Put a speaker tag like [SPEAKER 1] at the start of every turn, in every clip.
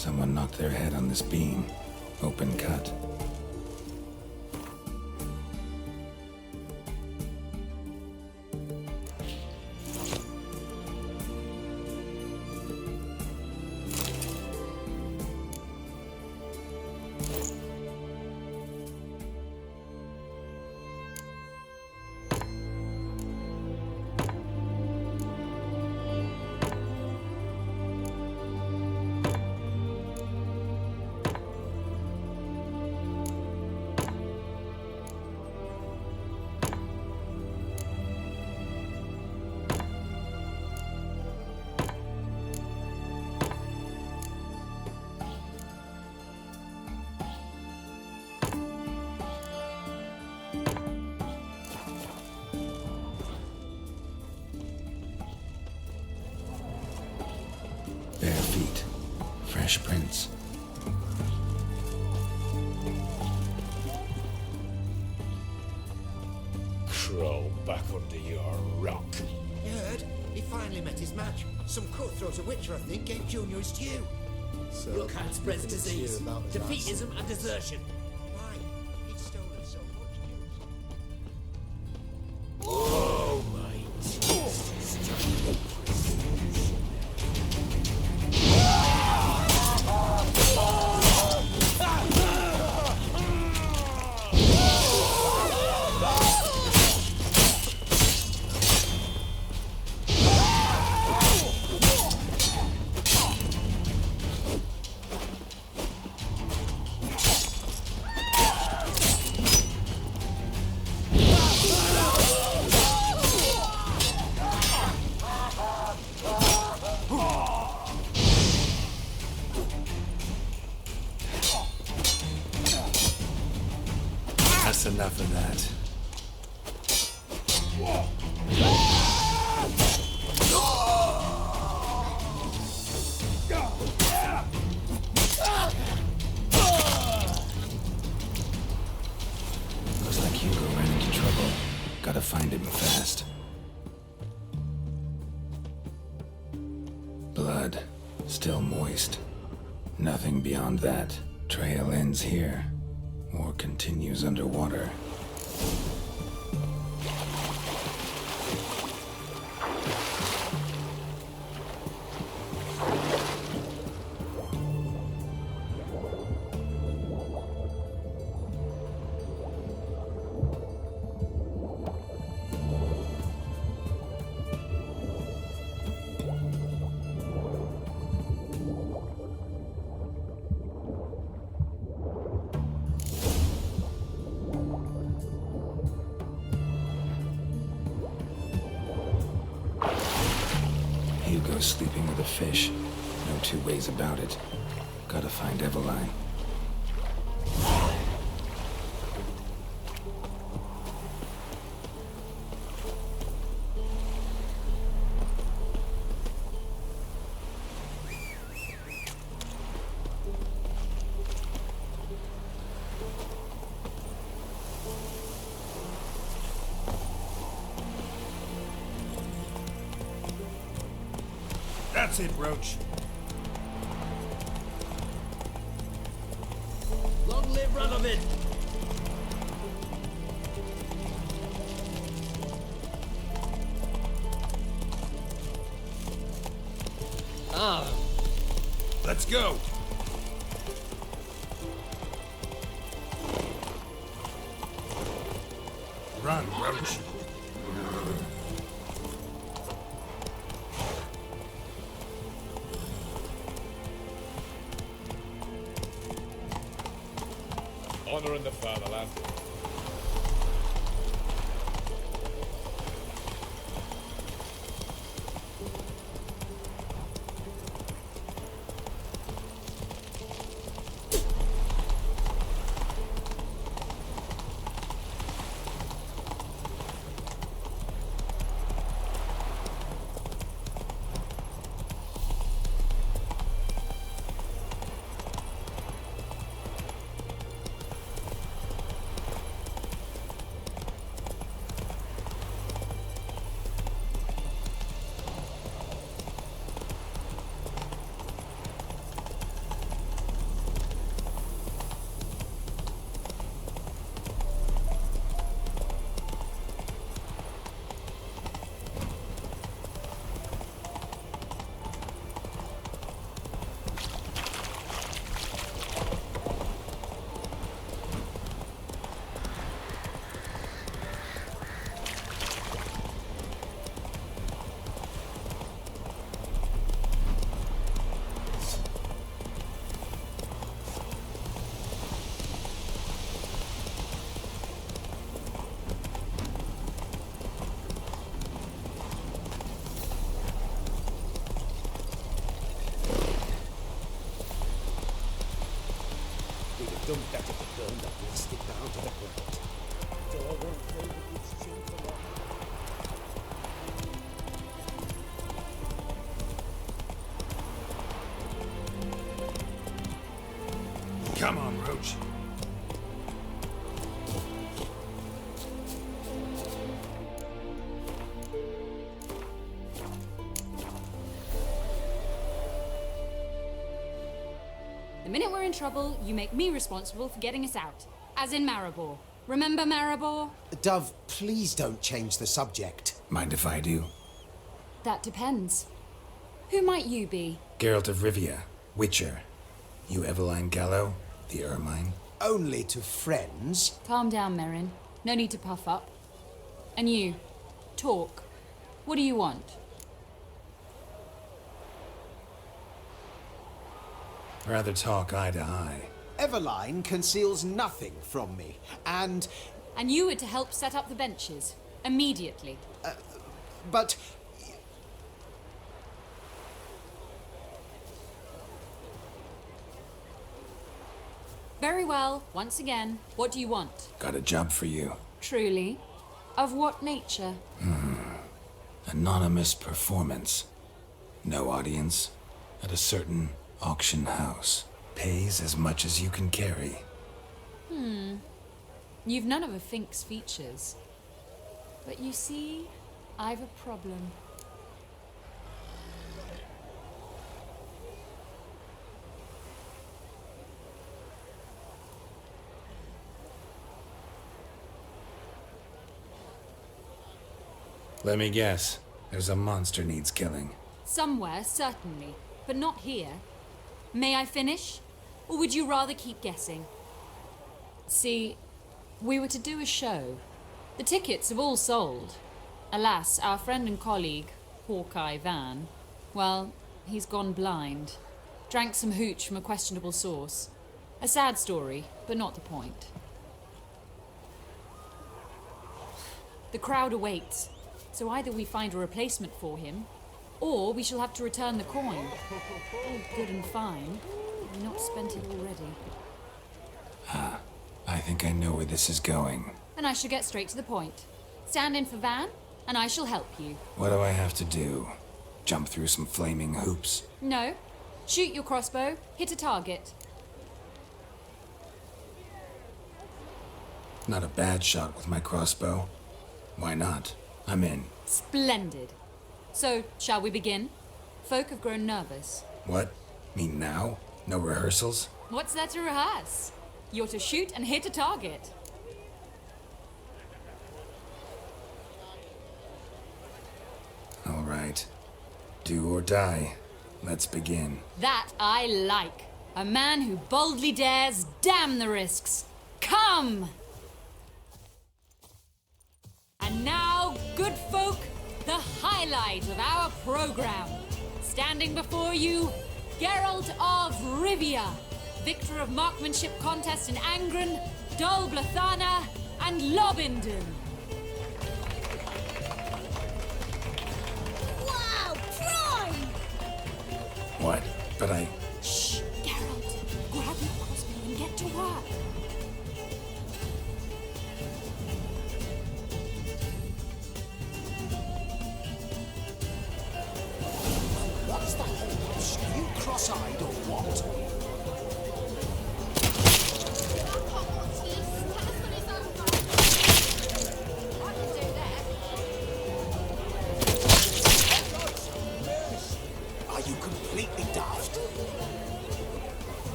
[SPEAKER 1] Someone knocked their head on this beam. Open cut. Bare feet. Fresh prints.
[SPEAKER 2] Crawl back under your rock.
[SPEAKER 3] You heard? He finally met his match. Some cutthroat a witcher, I think, gave Junior his due.
[SPEAKER 4] So,
[SPEAKER 5] Your kind spreads disease, defeatism and desertion.
[SPEAKER 3] Why? He'd stolen so much.
[SPEAKER 2] Oh my
[SPEAKER 1] That's enough of that. Looks like Hugo ran into trouble. Gotta find him fast. Blood. Still moist. Nothing beyond that. Trail ends here. Or continues underwater. Hugo's sleeping with a fish. No two ways about it. Gotta find Eveline.
[SPEAKER 2] That's it, Roach.
[SPEAKER 5] Long live Radovid! Ah,
[SPEAKER 2] Let's go. Run, Roach. Honor in the fatherland. Roach.
[SPEAKER 4] The minute we're in trouble, you make me responsible for getting us out. As in Maribor. Remember Maribor?
[SPEAKER 3] Dove, please don't change the subject.
[SPEAKER 1] Mind if I do?
[SPEAKER 4] That depends. Who might you be?
[SPEAKER 1] Geralt of Rivia, Witcher. You Eveline Gallo, the Ermine.
[SPEAKER 3] Only to friends.
[SPEAKER 4] Calm down, Merrin. No need to puff up. And you, talk. What do you want?
[SPEAKER 1] Rather talk eye to eye.
[SPEAKER 3] Eveline conceals nothing from me, and...
[SPEAKER 4] And you were to help set up the benches. Immediately.
[SPEAKER 3] but...
[SPEAKER 4] Very well. Once again, what do you want?
[SPEAKER 1] Got a job for you.
[SPEAKER 4] Truly? Of what nature?
[SPEAKER 1] Anonymous performance. No audience. At a certain auction house. Pays as much as you can carry.
[SPEAKER 4] You've none of a Fink's features. But you see, I've a problem.
[SPEAKER 1] Let me guess. There's a monster needs killing.
[SPEAKER 4] Somewhere, certainly. But not here. May I finish? Or would you rather keep guessing? See, we were to do a show. The tickets have all sold. Alas, our friend and colleague, Hawkeye Van, well, he's gone blind. Drank some hooch from a questionable source. A sad story, but not the point. The crowd awaits, so either we find a replacement for him, or we shall have to return the coin. All good and fine. We've not spent it already.
[SPEAKER 1] I think I know where this is going.
[SPEAKER 4] Then I shall get straight to the point. Stand in for Van, and I shall help you.
[SPEAKER 1] What do I have to do? Jump through some flaming hoops?
[SPEAKER 4] No. Shoot your crossbow, hit a target.
[SPEAKER 1] Not a bad shot with my crossbow. Why not? I'm in.
[SPEAKER 4] Splendid. So, shall we begin? Folk have grown nervous.
[SPEAKER 1] What? Mean now? No rehearsals?
[SPEAKER 4] What's there to rehearse? You're to shoot and hit a target.
[SPEAKER 1] All right. Do or die. Let's begin.
[SPEAKER 4] That I like. A man who boldly dares, damn the risks. Come! And now, good folk, the highlight of our program. Standing before you, Geralt of Rivia, victor of marksmanship contests in Angren, Dol Blathana, and Lobindon.
[SPEAKER 6] Wow, prime!
[SPEAKER 1] What? But I...
[SPEAKER 4] Shh, Geralt, grab your crossbow and get to work.
[SPEAKER 3] What's the whole? You cross-eyed or what? Are you completely daft?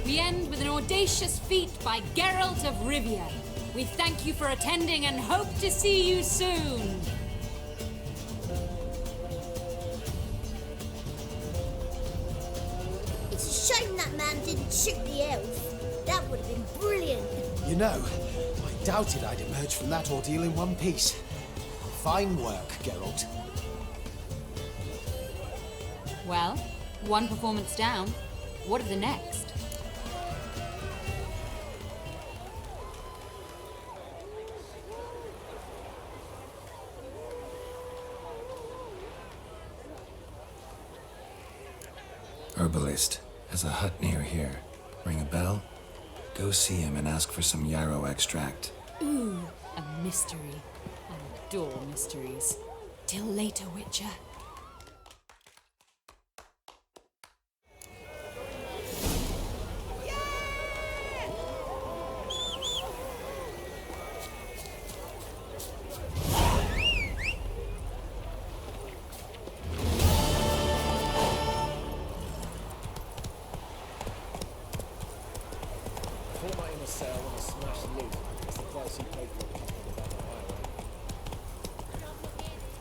[SPEAKER 4] We end with an audacious feat by Geralt of Rivia. We thank you for attending and hope to see you soon.
[SPEAKER 6] It's a shame that man didn't shoot the elf. That would have been brilliant.
[SPEAKER 3] You know, I doubted I'd emerge from that ordeal in one piece. Fine work, Geralt.
[SPEAKER 4] Well, one performance down. What of the next?
[SPEAKER 1] herbalist, has a hut near here. Ring a bell? Go see him and ask for some yarrow extract.
[SPEAKER 4] Ooh, a mystery. I adore mysteries. Till later, Witcher.
[SPEAKER 3] Format in a cell and a smashed lid. That's the price he paid for it. Without the highway.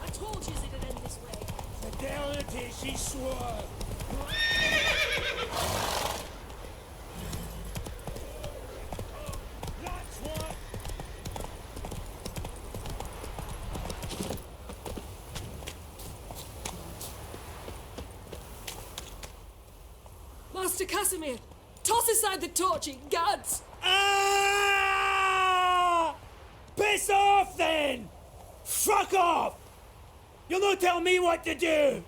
[SPEAKER 5] I told you it'd end this way.
[SPEAKER 2] Fidelity, she swore. That's what.
[SPEAKER 5] Master Casimir, toss aside the torching gods!
[SPEAKER 2] Ah! Piss off then! Fuck off! You'll not tell me what to do!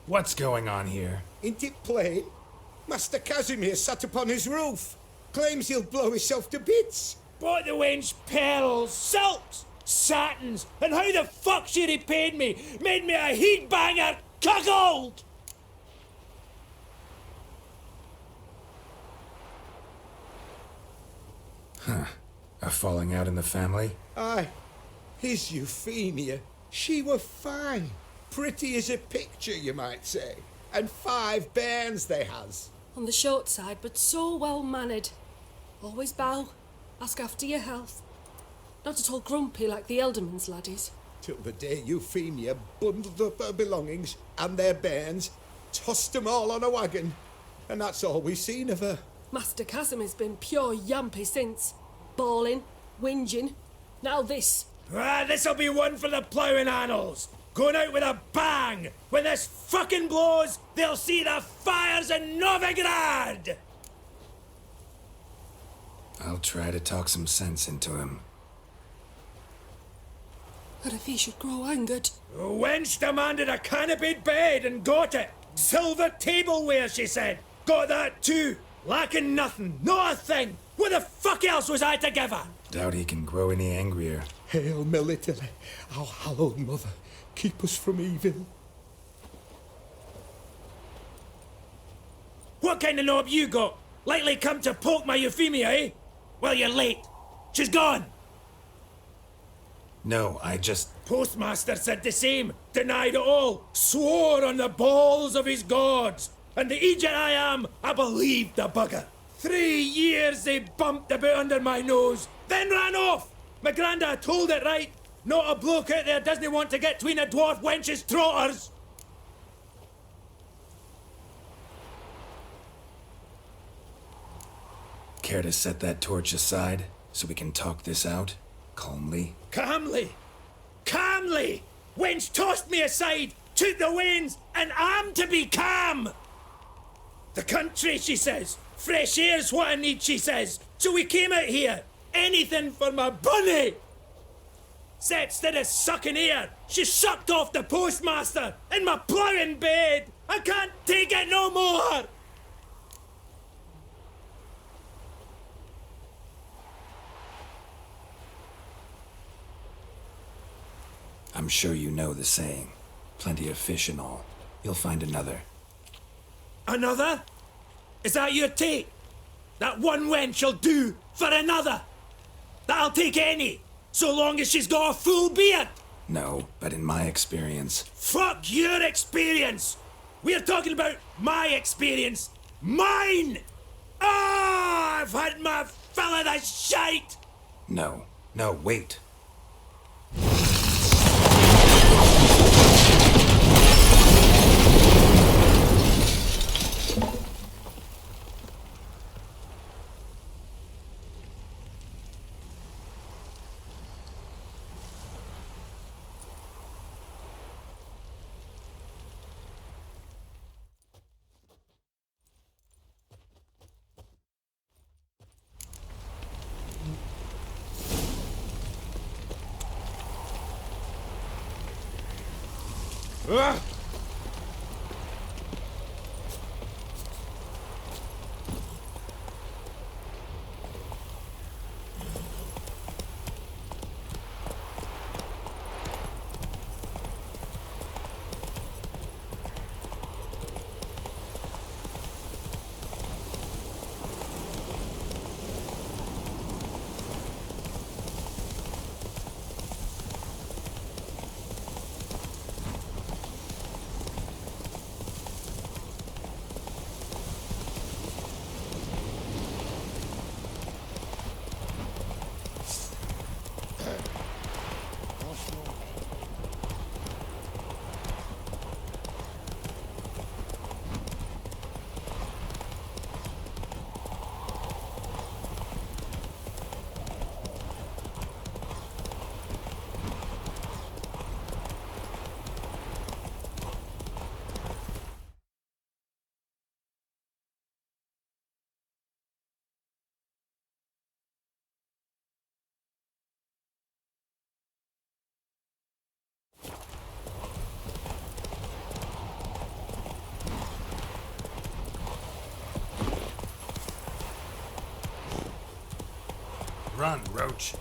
[SPEAKER 1] What's going on here?
[SPEAKER 7] Ain't it plain? Master Casimir sat upon his roof. Claims he'll blow himself to bits.
[SPEAKER 2] Bought the wench pearls, silks, satins, and how the fuck she repaid me? Made me a heat banger cuckold!
[SPEAKER 1] A falling out in the family?
[SPEAKER 7] Aye, his Euphemia, she were fine. Pretty as a picture, you might say. And 5 bairns they has.
[SPEAKER 5] On the short side, but so well mannered. Always bow, ask after your health. Not at all grumpy like the Elderman's laddies.
[SPEAKER 7] Till the day Euphemia bundled up her belongings and their bairns, tossed 'em all on a wagon. And that's all we've seen of her.
[SPEAKER 5] Master Casimir's been pure yampy since. Bawling, whinging, now this.
[SPEAKER 2] Ah, this'll be one for the ploughing annals! Going out with a bang! When this fucking blows, they'll see the fires in Novigrad!
[SPEAKER 1] I'll try to talk some sense into him.
[SPEAKER 5] But if he should grow angered,
[SPEAKER 2] The wench demanded a canopied bed and got it. Silver tableware, she said. Got that too. Lacking nothing, not a thing. What the fuck else was I to give her?
[SPEAKER 1] Doubt he can grow any angrier.
[SPEAKER 7] Hail Melitele, our hallowed mother, keep us from evil.
[SPEAKER 2] What kind of knob you got? Likely come to poke my Euphemia, eh? Well, you're late. She's gone.
[SPEAKER 1] No, I just...
[SPEAKER 2] Postmaster said the same. Denied it all. Swore on the balls of his gods. And the Egypt I am, I believed the bugger. 3 years they bumped about under my nose, then ran off. My granda told it right. Not a bloke out there doesn't want to get between a dwarf wench's trotters.
[SPEAKER 1] Care to set that torch aside so we can talk this out? Calmly?
[SPEAKER 2] Calmly. Calmly. Wench tossed me aside, took the reins, and I'm to be calm. The country, she says. Fresh air's what I need, she says. So we came out here. Anything for my bunny. Said instead of sucking air, she sucked off the postmaster in my ploughing bed. I can't take it no more.
[SPEAKER 1] I'm sure you know the saying. Plenty of fish and all. You'll find another.
[SPEAKER 2] Another? Is that your take? That one wench'll do for another. That'll take any, so long as she's got a full beard.
[SPEAKER 1] No, but in my experience,
[SPEAKER 2] Fuck your experience! We're talking about my experience. Mine! Ah, I've had my fill of the shite!
[SPEAKER 1] no, wait. Run, Roach.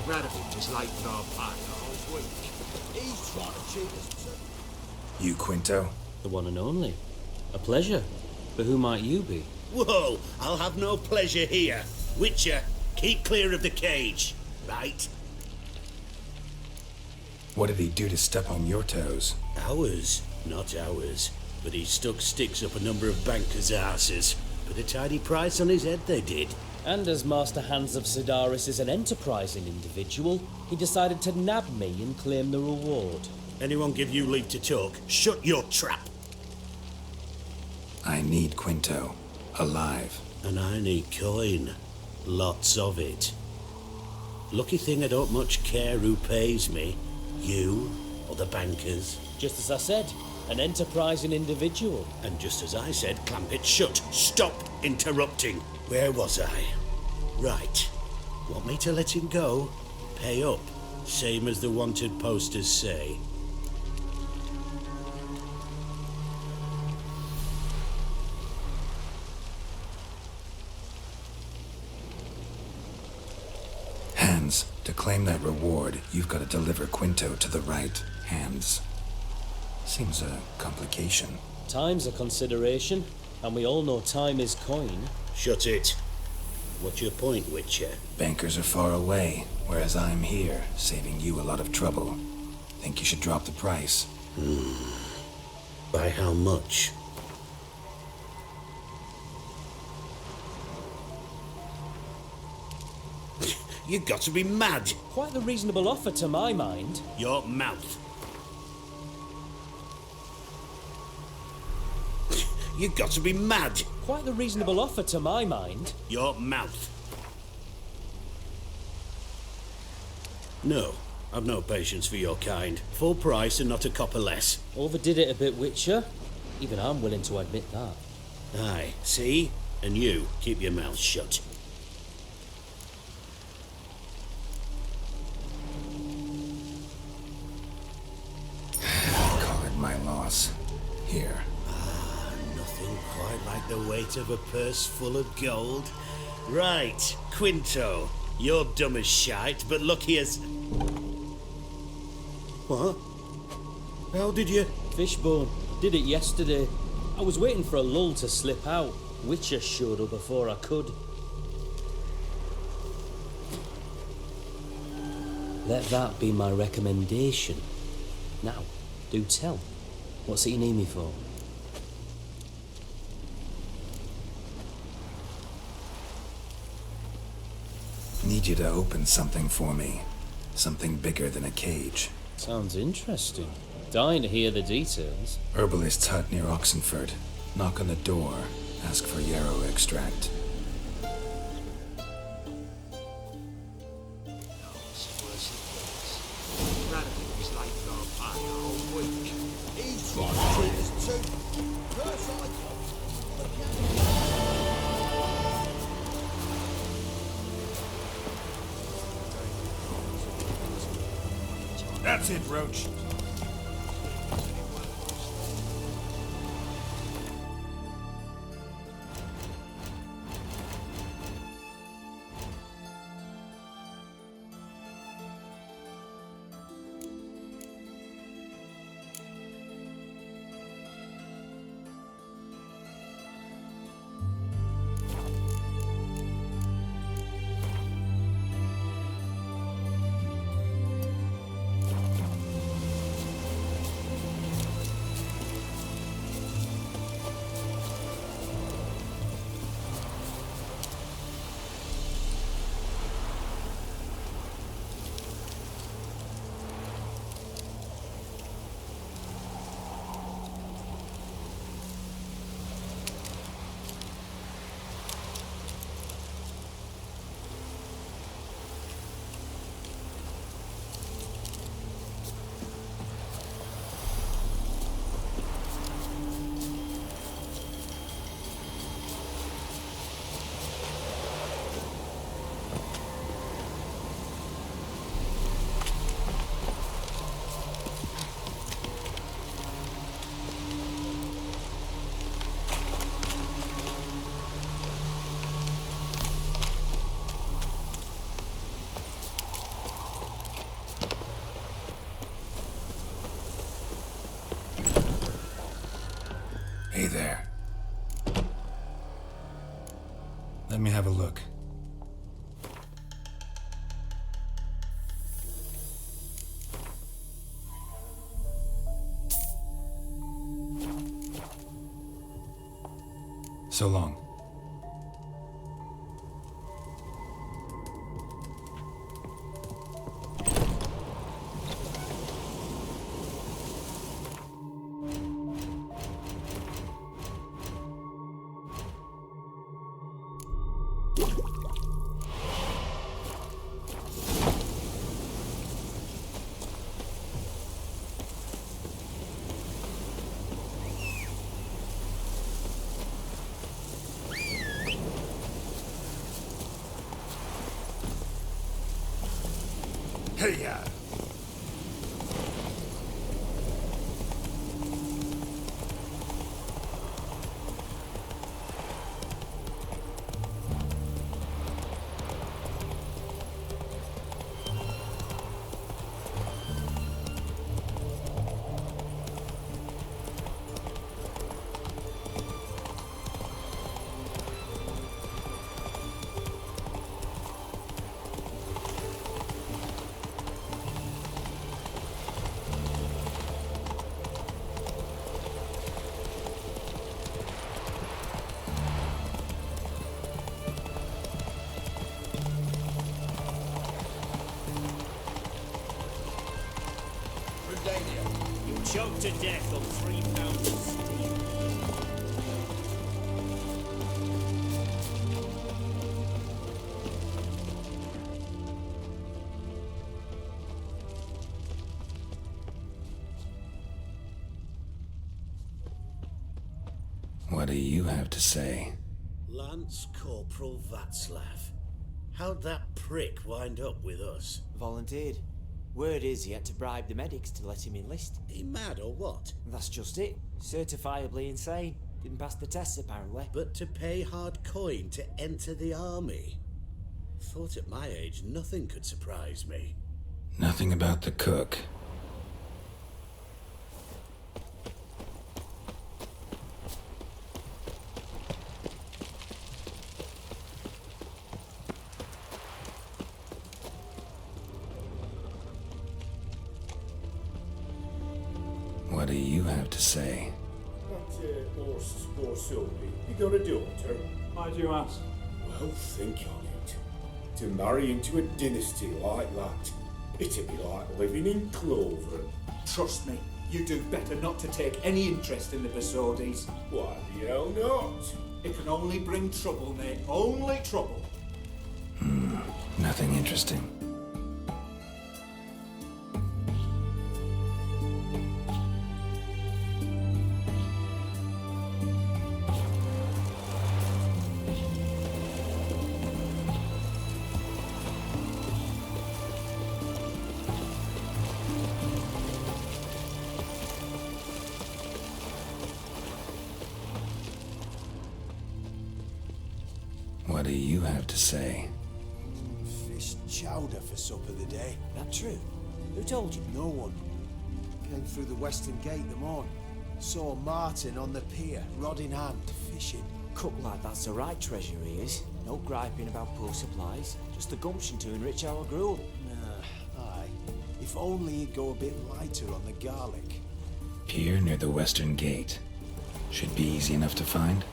[SPEAKER 8] Radovid is late for our party all week. He's trying to cheat us.
[SPEAKER 1] You, Quinto?
[SPEAKER 9] The one and only. A pleasure. But who might you be?
[SPEAKER 2] Whoa, I'll have no pleasure here. Witcher, keep clear of the cage, right?
[SPEAKER 1] What did he do to step on your toes?
[SPEAKER 2] Ours, not ours. But he stuck sticks up a number of bankers' asses. Put a tidy price on his head, they did.
[SPEAKER 9] And as Master Hans of Sidaris is an enterprising individual, he decided to nab me and claim the reward.
[SPEAKER 2] Anyone give you leave to talk? Shut your trap.
[SPEAKER 1] I need Quinto. Alive.
[SPEAKER 2] And I need coin. Lots of it. Lucky thing I don't much care who pays me. You or the bankers.
[SPEAKER 9] Just as I said, an enterprising individual.
[SPEAKER 2] And just as I said, clamp it shut. Stop interrupting. Where was I? Right. Want me to let him go? Pay up. Same as the wanted posters say.
[SPEAKER 1] Hands, to claim that reward, you've got to deliver Quinto to the right hands. Seems a complication.
[SPEAKER 9] Time's a consideration. And we all know time is coin.
[SPEAKER 8] Shut it. What's your point, Witcher?
[SPEAKER 1] Bankers are far away, whereas I'm here, saving you a lot of trouble. Think you should drop the price?
[SPEAKER 8] By how much? You've got to be mad.
[SPEAKER 9] Quite the reasonable offer to my mind.
[SPEAKER 8] Your mouth. You've got to be mad.
[SPEAKER 9] Quite the reasonable offer to my mind.
[SPEAKER 8] Your mouth. No, I've no patience for your kind. Full price and not a copper less.
[SPEAKER 9] Overdid it a bit, Witcher. Even I'm willing to admit that.
[SPEAKER 8] Aye, see? And you, keep your mouth shut.
[SPEAKER 1] Call it my loss. Here.
[SPEAKER 8] Nothing quite like the weight of a purse full of gold. Right, Quinto. You're dumb as shite, but lucky as... What? How did you...
[SPEAKER 9] Fishbone. Did it yesterday. I was waiting for a lull to slip out. Witcher showed up before I could. Let that be my recommendation. Now, do tell. What's it you need me for?
[SPEAKER 1] Need you to open something for me. Something bigger than a cage.
[SPEAKER 9] Sounds interesting. Dying to hear the details.
[SPEAKER 1] Herbalist's hut near Oxenford. Knock on the door. Ask for yarrow extract.
[SPEAKER 2] That's it, Roach.
[SPEAKER 1] Hey there. Let me have a look. So long.
[SPEAKER 2] Hey-ya!
[SPEAKER 8] choked to death on 3 pounds of steam.
[SPEAKER 1] What do you have to say?
[SPEAKER 8] Lance Corporal Václav. How'd that prick wind up with us?
[SPEAKER 10] Volunteered. Word is he had to bribe the medics to let him enlist.
[SPEAKER 8] He mad or what?
[SPEAKER 10] That's just it. Certifiably insane. Didn't pass the tests apparently.
[SPEAKER 8] But to pay hard coin to enter the army? Thought at my age nothing could surprise me.
[SPEAKER 1] Nothing about the cook. What do you have to say?
[SPEAKER 11] That horse poor Sylvie, you got a daughter?
[SPEAKER 12] Why do you ask?
[SPEAKER 11] Well, think on it. To marry into a dynasty like that, it'd be like living in clover.
[SPEAKER 12] Trust me, you do better not to take any interest in the Besodis.
[SPEAKER 11] Why the hell not?
[SPEAKER 12] It can only bring trouble, mate. Only trouble.
[SPEAKER 1] Nothing interesting. What do you have to say?
[SPEAKER 3] Fish chowder for supper the day.
[SPEAKER 10] That true? Who told you?
[SPEAKER 3] No one. Came through the western gate the morn. Saw Martin on the pier, rod in hand, fishing.
[SPEAKER 10] Cook like that's the right treasure he is. No griping about poor supplies. Just the gumption to enrich our gruel.
[SPEAKER 3] Aye. If only he'd go a bit lighter on the garlic.
[SPEAKER 1] Pier near the western gate. Should be easy enough to find.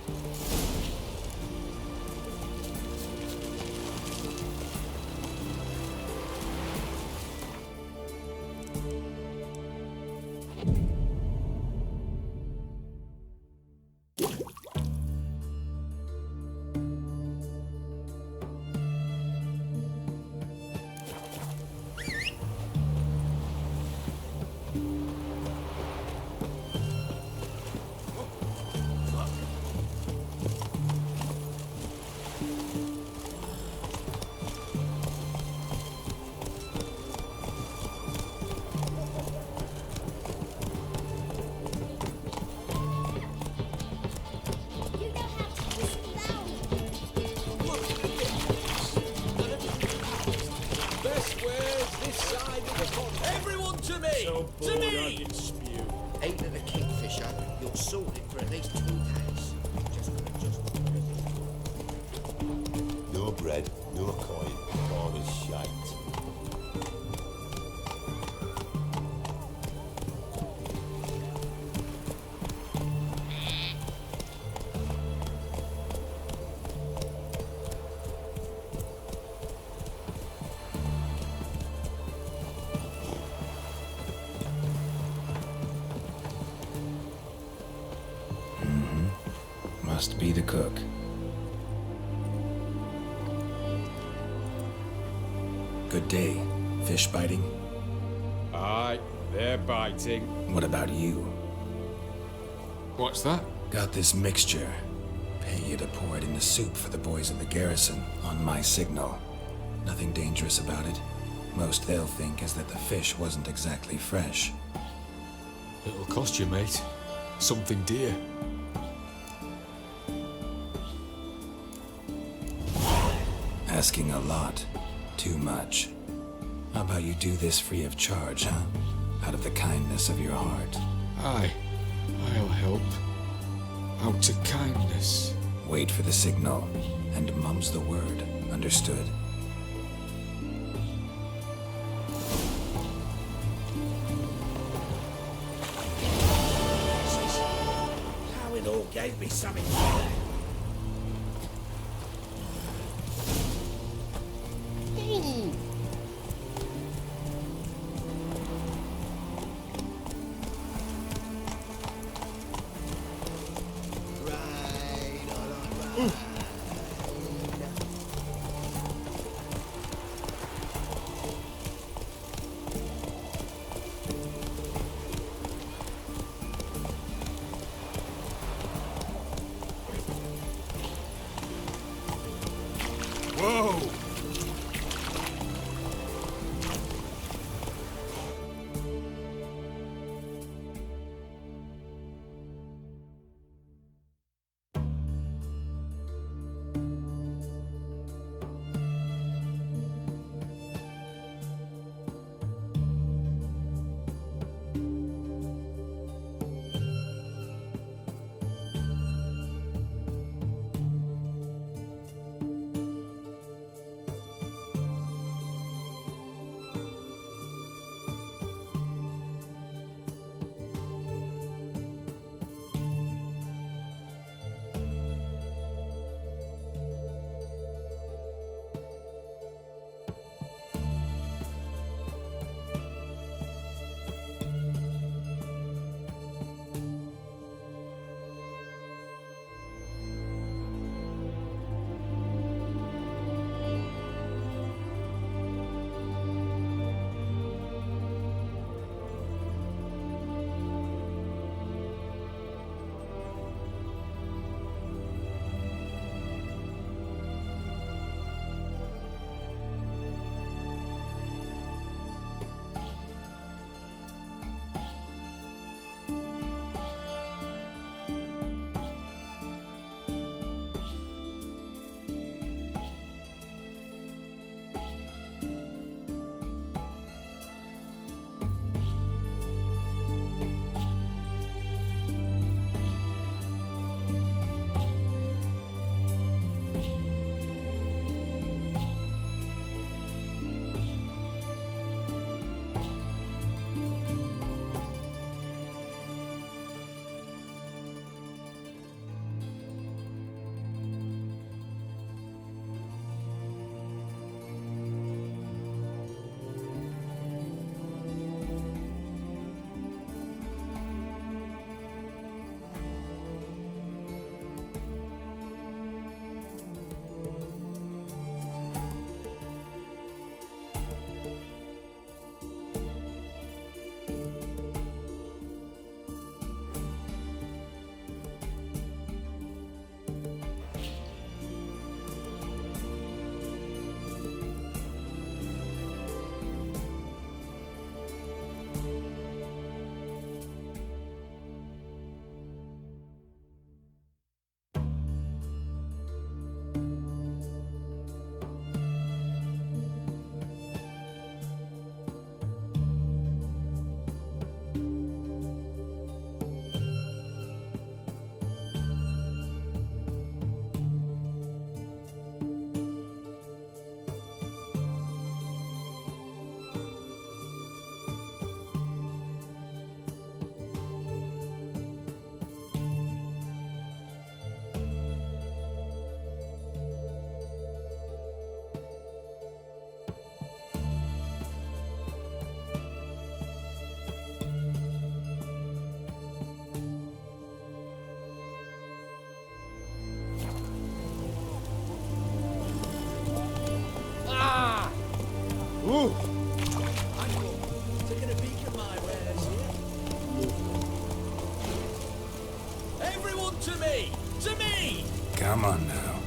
[SPEAKER 2] Everyone to me!
[SPEAKER 8] So bored
[SPEAKER 2] to me!
[SPEAKER 8] I can spew.
[SPEAKER 2] Ain't it a kingfisher? You're sorted for at least 2 days.
[SPEAKER 13] No bread, no coin, all is shite.
[SPEAKER 1] Must be the cook. Good day. Fish biting?
[SPEAKER 14] Aye, they're biting.
[SPEAKER 1] What about you?
[SPEAKER 14] What's that?
[SPEAKER 1] Got this mixture. Pay you to pour it in the soup for the boys at the garrison on my signal. Nothing dangerous about it. Most they'll think is that the fish wasn't exactly fresh.
[SPEAKER 14] It'll cost you, mate. Something dear.
[SPEAKER 1] Asking a lot. Too much. How about you do this free of charge, huh? Out of the kindness of your heart.
[SPEAKER 14] Aye, I'll help. Out to kindness.
[SPEAKER 1] Wait for the signal, and mum's the word. Understood?
[SPEAKER 2] How it all gave me something. Whoa! Taking a peek at my wares here. Everyone to me! To me!
[SPEAKER 1] Come on now.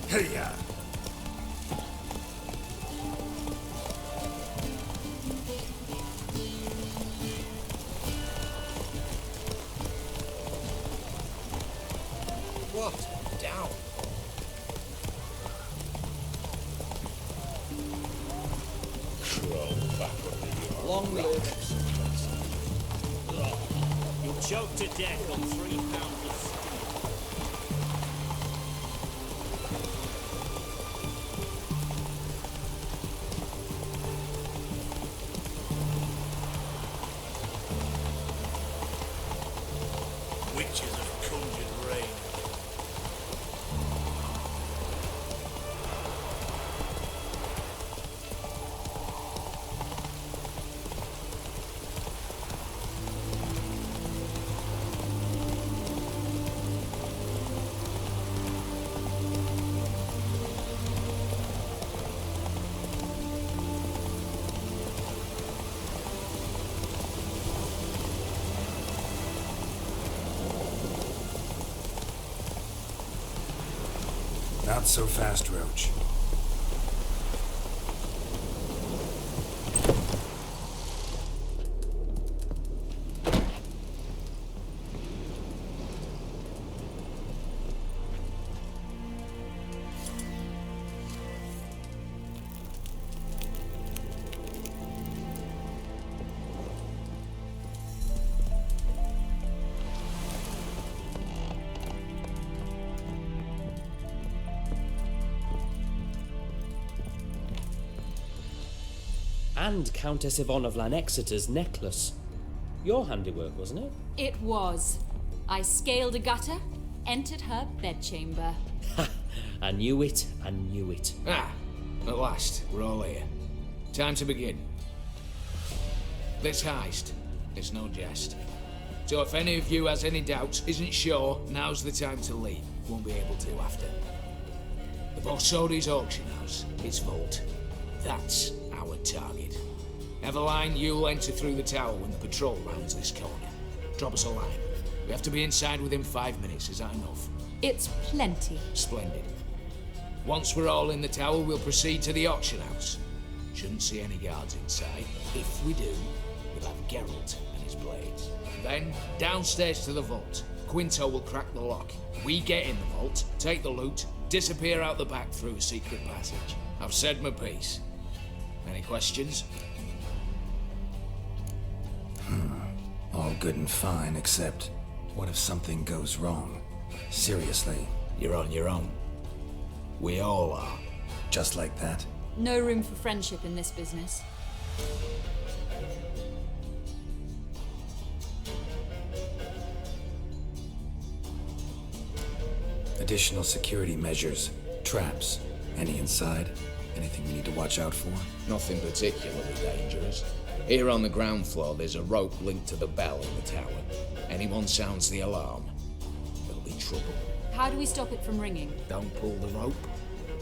[SPEAKER 2] Hey-ya!
[SPEAKER 7] What? Down.
[SPEAKER 13] Crawl back under your
[SPEAKER 2] Long live.
[SPEAKER 8] You'll choke to death on 3 pounds of steel.
[SPEAKER 2] Witches have conjured rain.
[SPEAKER 1] Not so fast, Roach.
[SPEAKER 9] And Countess Yvonne of Lanexeter's necklace. Your handiwork, wasn't it?
[SPEAKER 4] It was. I scaled a gutter, entered her bedchamber.
[SPEAKER 9] Ha! I knew it, I knew it.
[SPEAKER 15] Ah, at last, we're all here. Time to begin. This heist is no jest. So if any of you has any doubts, isn't sure, now's the time to leave. Won't be able to after. The Borsodi's auction house, its vault. That's our target. Eveline, you'll enter through the tower when the patrol rounds this corner. Drop us a line. We have to be inside within 5 minutes. Is that enough?
[SPEAKER 4] It's plenty.
[SPEAKER 15] Splendid. Once we're all in the tower, we'll proceed to the auction house. Shouldn't see any guards inside. If we do, we'll have Geralt and his blades. Then, downstairs to the vault. Quinto will crack the lock. We get in the vault, take the loot, disappear out the back through a secret passage. I've said my piece. Any questions?
[SPEAKER 1] All good and fine, except what if something goes wrong? Seriously.
[SPEAKER 15] You're on your own. We all are.
[SPEAKER 1] Just like that?
[SPEAKER 4] No room for friendship in this business.
[SPEAKER 1] Additional security measures, traps. Any inside? Anything we need to watch out for?
[SPEAKER 15] Nothing particularly dangerous. Here on the ground floor, there's a rope linked to the bell in the tower. Anyone sounds the alarm, there'll be trouble.
[SPEAKER 4] How do we stop it from ringing?
[SPEAKER 15] Don't pull the rope.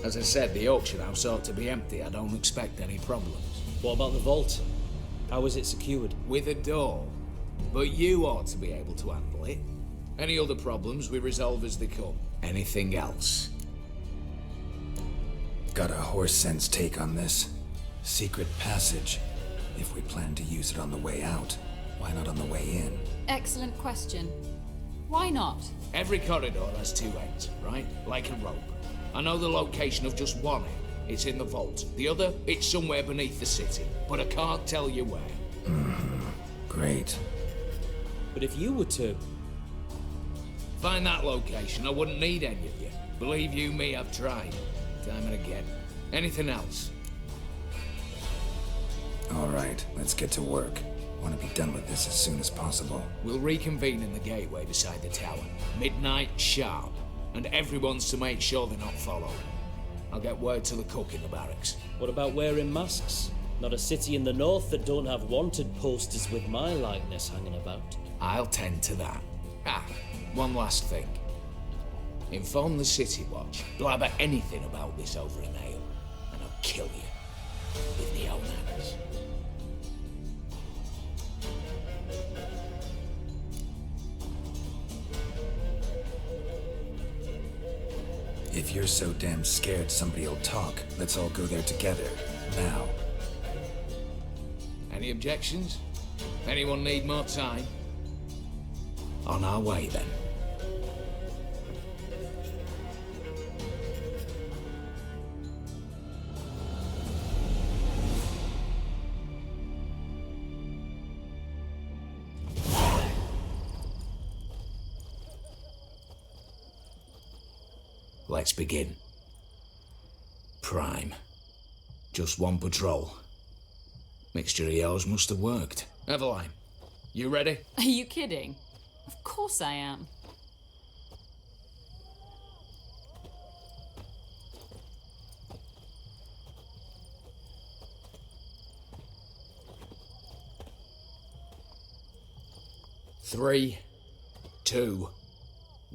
[SPEAKER 15] As I said, the auction house ought to be empty. I don't expect any problems.
[SPEAKER 9] What about the vault? How is it secured?
[SPEAKER 15] With a door. But you ought to be able to handle it. Any other problems, we resolve as they come. Anything else?
[SPEAKER 1] Got a horse sense take on this. Secret passage. If we plan to use it on the way out, why not on the way in?
[SPEAKER 4] Excellent question. Why not?
[SPEAKER 15] Every corridor has two ends, right? Like a rope. I know the location of just one end. It's in the vault. The other, it's somewhere beneath the city. But I can't tell you where.
[SPEAKER 1] Great.
[SPEAKER 9] But if you were to...
[SPEAKER 15] find that location, I wouldn't need any of you. Believe you me, I've tried. Time and again. Anything else?
[SPEAKER 1] All right, let's get to work. Want to be done with this as soon as possible.
[SPEAKER 15] We'll reconvene in the gateway beside the tower. Midnight sharp. And everyone's to make sure they're not followed. I'll get word to the cook in the barracks.
[SPEAKER 9] What about wearing masks? Not a city in the north that don't have wanted posters with my likeness hanging about.
[SPEAKER 15] I'll tend to that. Ah, one last thing. Inform the City Watch. Blabber anything about this over an ale, and I'll kill you with my own hands.
[SPEAKER 1] If you're so damn scared somebody'll talk, let's all go there together. Now.
[SPEAKER 15] Any objections? Anyone need more time? On our way, then. Let's begin. Prime. Just one patrol. Mixture of yours must have worked. Eveline, you ready?
[SPEAKER 4] Are you kidding? Of course I am.
[SPEAKER 15] Three, 2,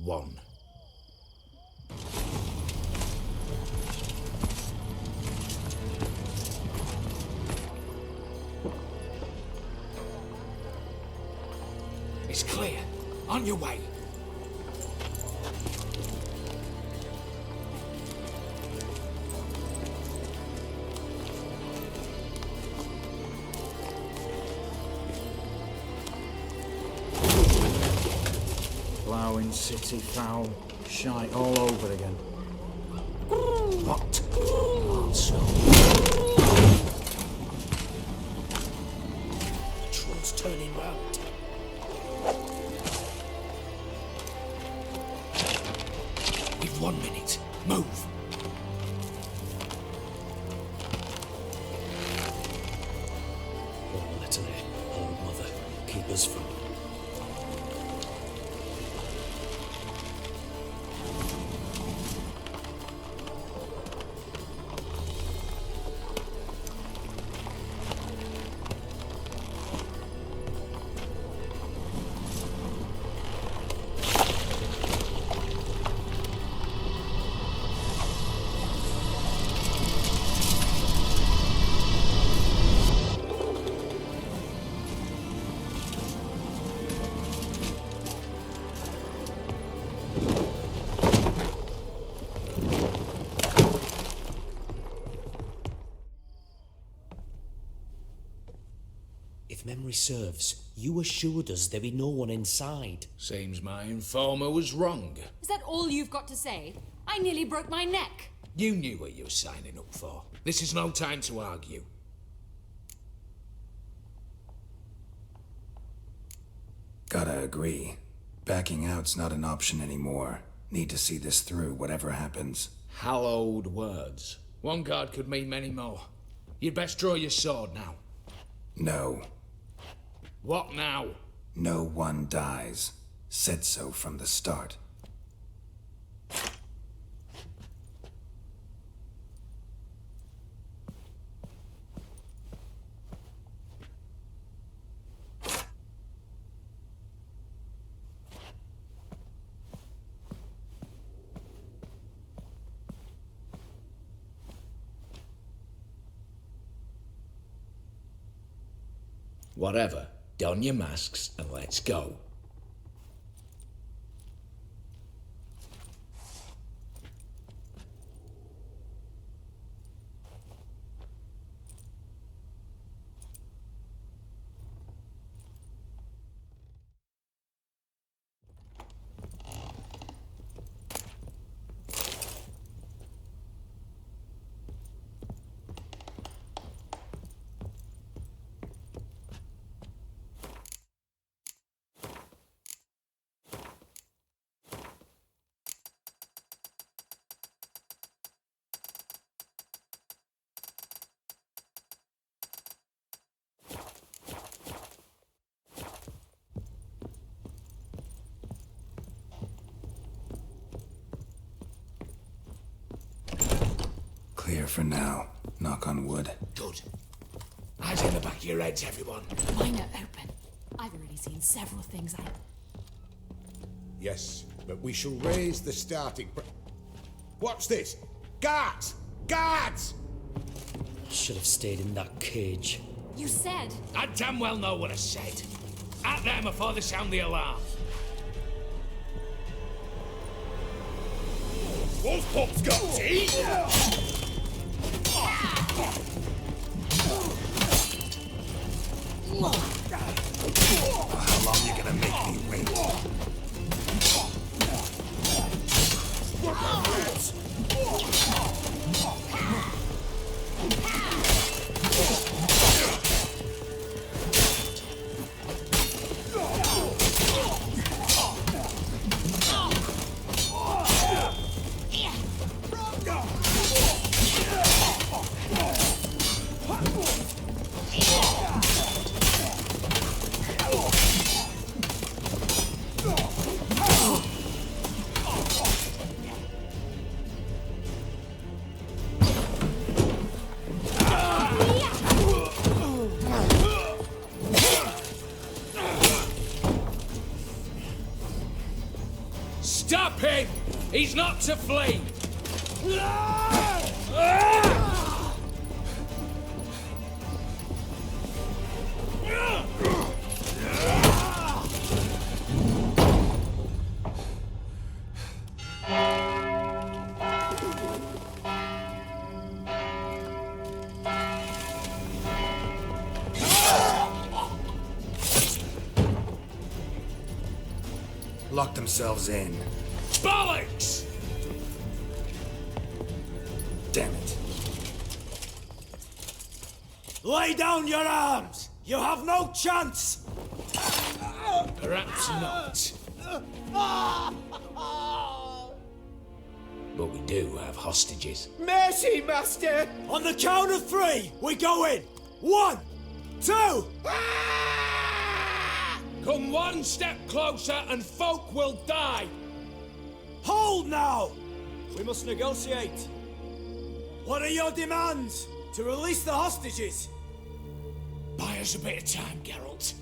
[SPEAKER 15] 1. It's clear. On your way.
[SPEAKER 12] Blowing city foul. Shite all over again.
[SPEAKER 15] What? Also,
[SPEAKER 2] Troll's turning round.
[SPEAKER 15] we've 1 minute. Move.
[SPEAKER 9] Oh, Letty, old mother, keep us from. If memory serves, you assured us there be no one inside.
[SPEAKER 15] Seems my informer was wrong.
[SPEAKER 4] Is that all you've got to say? I nearly broke my neck.
[SPEAKER 15] You knew what you were signing up for. This is no time to argue.
[SPEAKER 1] Gotta agree. Backing out's not an option anymore. Need to see this through, whatever happens.
[SPEAKER 15] Hallowed words. One guard could mean many more. You'd best draw your sword now.
[SPEAKER 1] No.
[SPEAKER 15] What now?
[SPEAKER 1] No one dies. Said so from the start.
[SPEAKER 15] Whatever. Don your masks and let's go.
[SPEAKER 1] Clear for now. Knock on wood.
[SPEAKER 15] Good. Eyes in the back of your heads, everyone.
[SPEAKER 4] Mine are open. I've already seen several things I...
[SPEAKER 7] Yes, but we shall raise the starting... What's this? Guards! Guards!
[SPEAKER 9] Should have stayed in that cage.
[SPEAKER 4] You said...
[SPEAKER 15] I damn well know what I said. At them before they sound the alarm.
[SPEAKER 2] Wolfpop's got teeth!
[SPEAKER 1] How long you gonna make me wait?
[SPEAKER 15] Stop him! He's not to flee!
[SPEAKER 1] lock themselves in.
[SPEAKER 15] Bollocks!
[SPEAKER 1] Damn it.
[SPEAKER 10] Lay down your arms! You have no chance!
[SPEAKER 15] Perhaps not. But we do have hostages.
[SPEAKER 10] Mercy, Master! On the count of 3, we go in! 1, 2!
[SPEAKER 15] Come one step closer and folk will die!
[SPEAKER 10] Hold now! We must negotiate. What are your demands? To release the hostages?
[SPEAKER 15] Buy us a bit of time, Geralt.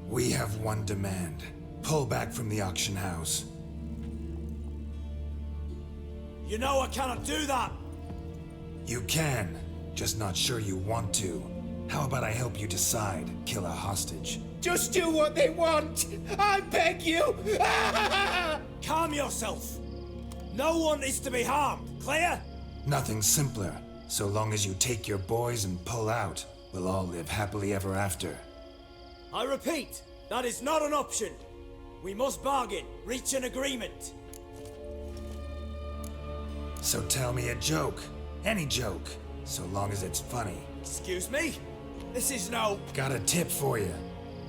[SPEAKER 1] We have one demand. Pull back from the auction house.
[SPEAKER 10] You know I cannot do that!
[SPEAKER 1] You can, just not sure you want to. How about I help you decide? Kill a hostage.
[SPEAKER 7] Just do what they want! I beg you!
[SPEAKER 10] Calm yourself! No one is to be harmed, clear?
[SPEAKER 1] Nothing simpler. So long as you take your boys and pull out, we'll all live happily ever after.
[SPEAKER 10] I repeat, that is not an option. We must bargain, reach an agreement.
[SPEAKER 1] So tell me a joke. Any joke. So long as it's funny.
[SPEAKER 10] Excuse me? This is no...
[SPEAKER 1] Got a tip for you.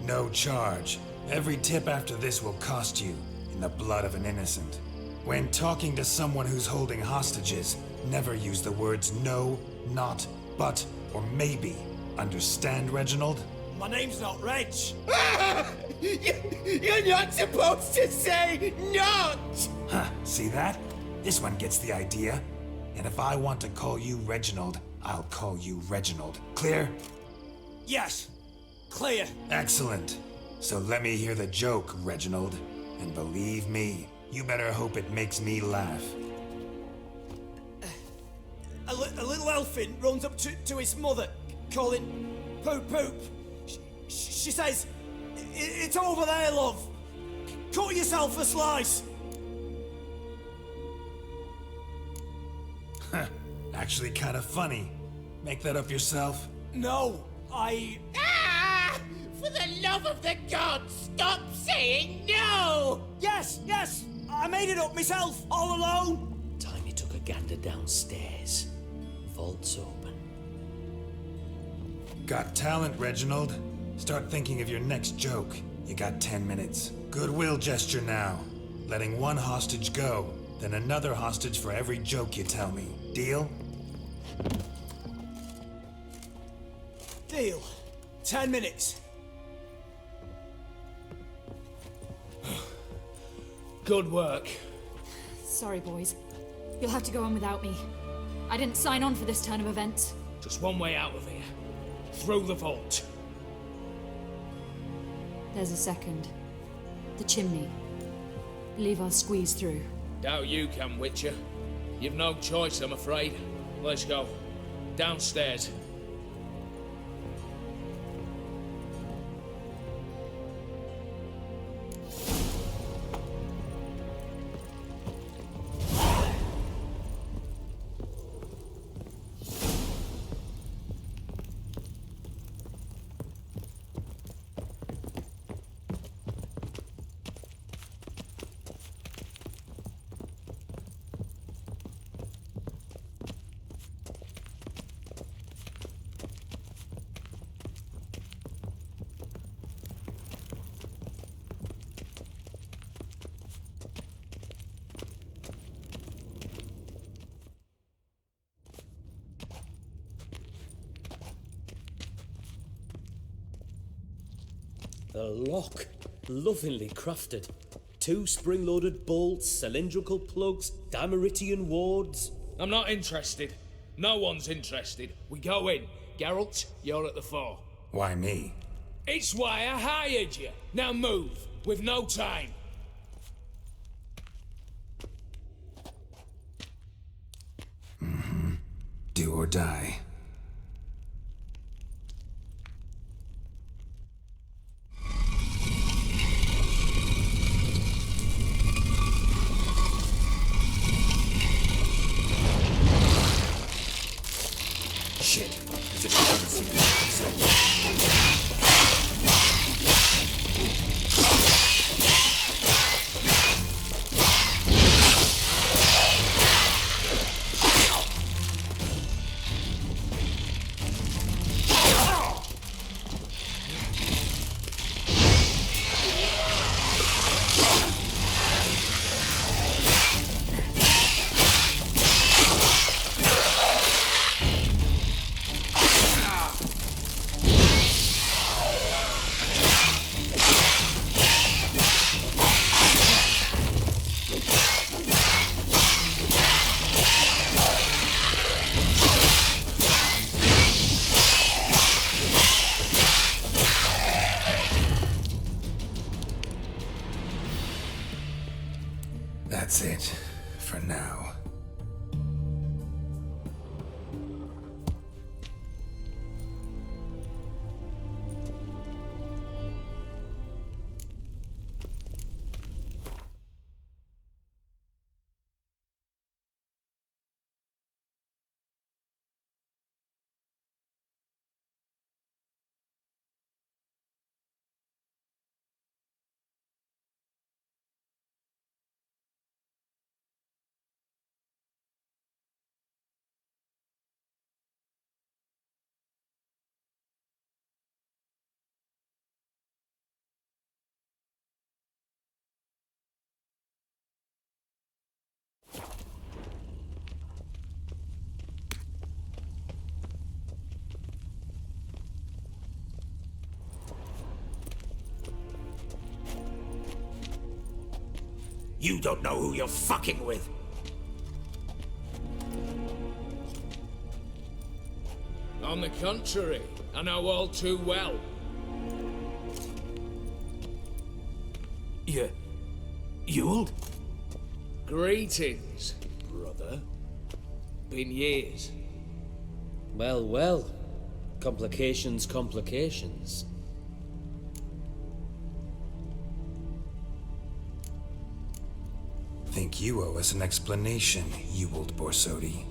[SPEAKER 1] No charge. Every tip after this will cost you, in the blood of an innocent. When talking to someone who's holding hostages, never use the words no, not, but, or maybe. Understand, Reginald?
[SPEAKER 10] My name's not Reg.
[SPEAKER 7] You're not supposed to say not!
[SPEAKER 1] Huh, see that? This one gets the idea. And if I want to call you Reginald, I'll call you Reginald. Clear?
[SPEAKER 10] Yes. Clear.
[SPEAKER 1] Excellent. So let me hear the joke, Reginald. And believe me, you better hope it makes me laugh.
[SPEAKER 10] A little elfin runs up to his mother, calling Poop Poop. She says, "It's over there, love. Cut yourself a slice."
[SPEAKER 1] Actually kind of funny. Make that up yourself?
[SPEAKER 10] No, I...
[SPEAKER 7] Ah! For the love of the gods, stop saying no!
[SPEAKER 10] Yes, I made it up myself, all alone.
[SPEAKER 9] Tiny took a gander downstairs. Vault's open.
[SPEAKER 1] Got talent, Reginald. Start thinking of your next joke. You got 10 minutes. Goodwill gesture now. Letting one hostage go, then another hostage for every joke you tell me. Deal?
[SPEAKER 10] Deal. 10 minutes.
[SPEAKER 15] Good work.
[SPEAKER 4] Sorry, boys. You'll have to go on without me. I didn't sign on for this turn of events.
[SPEAKER 15] Just one way out of here. Through the vault.
[SPEAKER 4] There's a second. The chimney. Believe I'll squeeze through.
[SPEAKER 15] Doubt you can, Witcher. You've no choice, I'm afraid. Let's go. Downstairs.
[SPEAKER 9] The lock, lovingly crafted. 2 spring-loaded bolts, cylindrical plugs, Dimeritian wards.
[SPEAKER 15] I'm not interested. No one's interested. We go in. Geralt, you're at the fore.
[SPEAKER 1] Why me?
[SPEAKER 15] It's why I hired you. Now move. We've no time.
[SPEAKER 1] Do or die. Shit. I just haven't seen that. That's it, for now.
[SPEAKER 2] You don't know who you're fucking with.
[SPEAKER 15] On the contrary, I know all too well.
[SPEAKER 2] You old?
[SPEAKER 15] Greetings, brother. Been years.
[SPEAKER 9] Well, well. Complications, complications.
[SPEAKER 1] Think you owe us an explanation, you old Borsodi.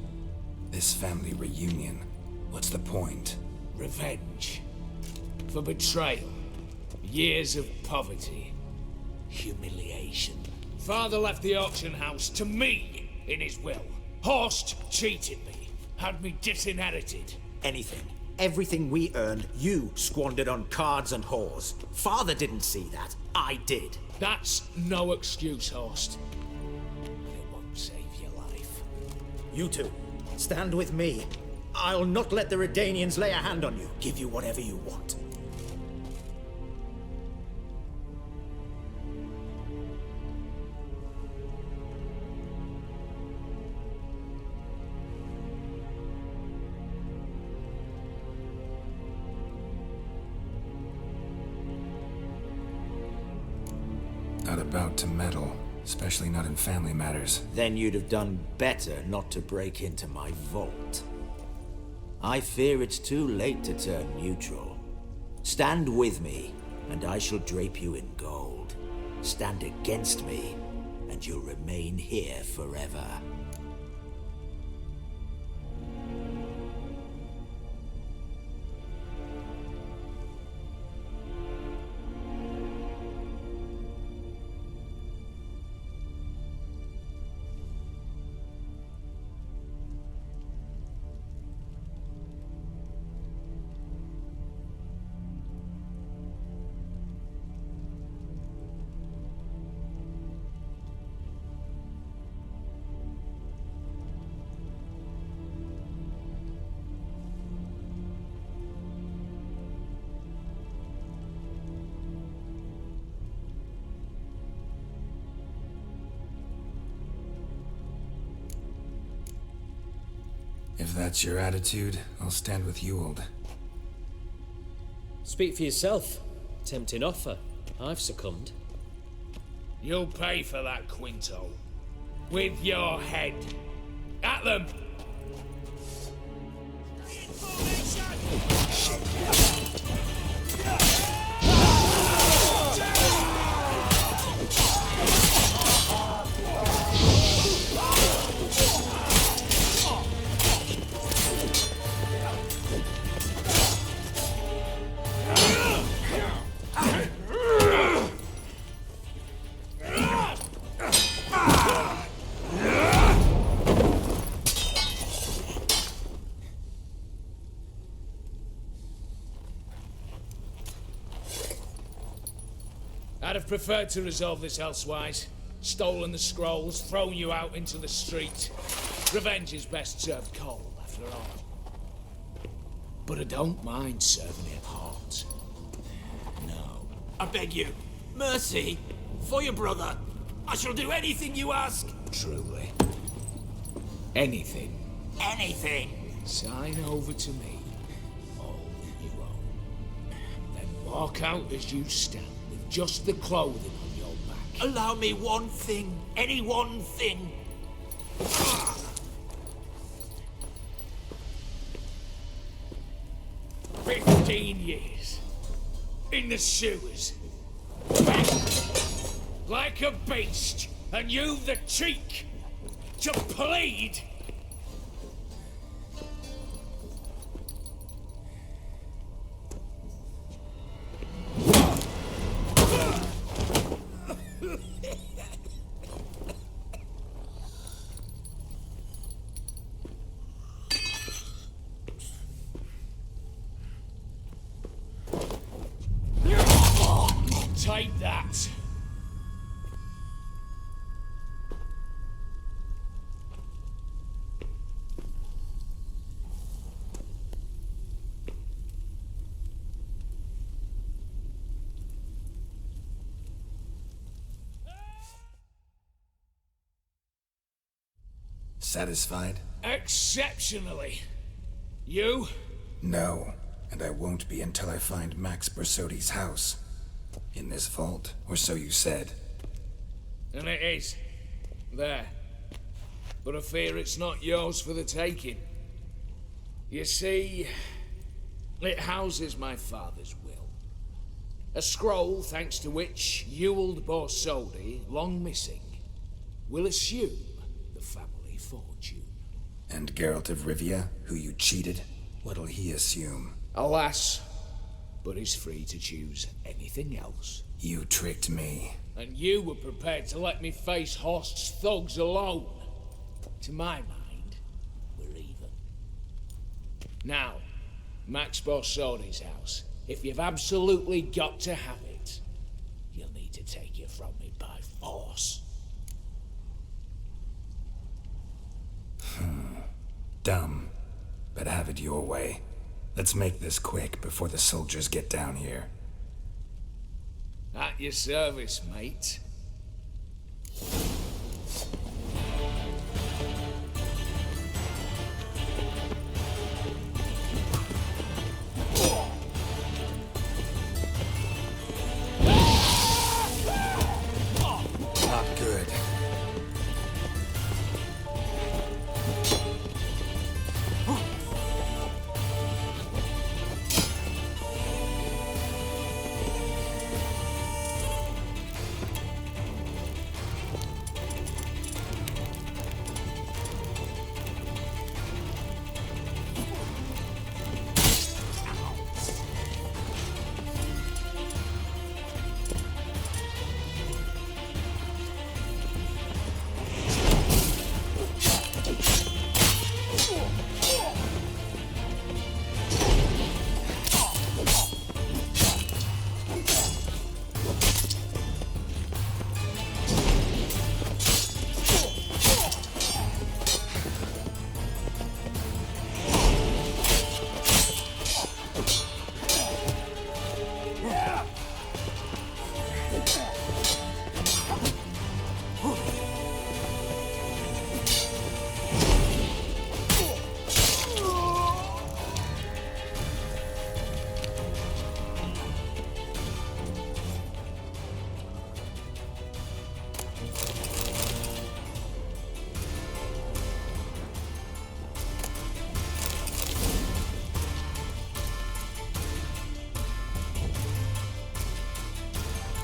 [SPEAKER 1] This family reunion, what's the point?
[SPEAKER 15] Revenge. For betrayal. Years of poverty. Humiliation. Father left the auction house to me in his will. Horst cheated me. Had me disinherited.
[SPEAKER 2] Anything. Everything we earned, you squandered on cards and whores. Father didn't see that. I did.
[SPEAKER 15] That's no excuse, Horst. It won't save your life.
[SPEAKER 2] You two, stand with me. I'll not let the Redanians lay a hand on you. Give you whatever you want.
[SPEAKER 1] Not about to meddle, especially not in family matters.
[SPEAKER 2] Then you'd have done better not to break into my vault. I fear it's too late to turn neutral. Stand with me, and I shall drape you in gold. Stand against me, and you'll remain here forever.
[SPEAKER 1] If that's your attitude, I'll stand with you, old.
[SPEAKER 9] Speak for yourself. Tempting offer. I've succumbed.
[SPEAKER 15] You'll pay for that, Quinto. With your head. At them! I'd have preferred to resolve this elsewise. Stolen the scrolls, thrown you out into the street. Revenge is best served cold, after all. But I don't mind serving it hot. No.
[SPEAKER 2] I beg you, mercy, for your brother. I shall do anything you ask.
[SPEAKER 15] Truly. Anything.
[SPEAKER 2] Anything.
[SPEAKER 15] Sign over to me. All that you own. Then walk out as you stand, with just the clothing on your back. Allow me one thing. Any one thing. 15 years. In the sewers. Like a beast. And you've the cheek to plead. Take that.
[SPEAKER 1] Satisfied?
[SPEAKER 15] Exceptionally. You?
[SPEAKER 1] No, and I won't be until I find Max Bersodi's house. In this vault, or so you said.
[SPEAKER 15] And it is. There. But I fear it's not yours for the taking. You see, it houses my father's will. A scroll thanks to which Ewald Borsodi, long missing, will assume the family fortune.
[SPEAKER 1] And Geralt of Rivia, who you cheated, what'll he assume?
[SPEAKER 15] Alas, but he's free to choose anything else.
[SPEAKER 1] You tricked me.
[SPEAKER 15] And you were prepared to let me face Horst's thugs alone. To my mind, we're even. Now, Max Borsodi's house. If you've absolutely got to have it, you'll need to take it from me by force.
[SPEAKER 1] Dumb, but have it your way. Let's make this quick before the soldiers get down here.
[SPEAKER 15] At your service, mate.
[SPEAKER 1] Not good.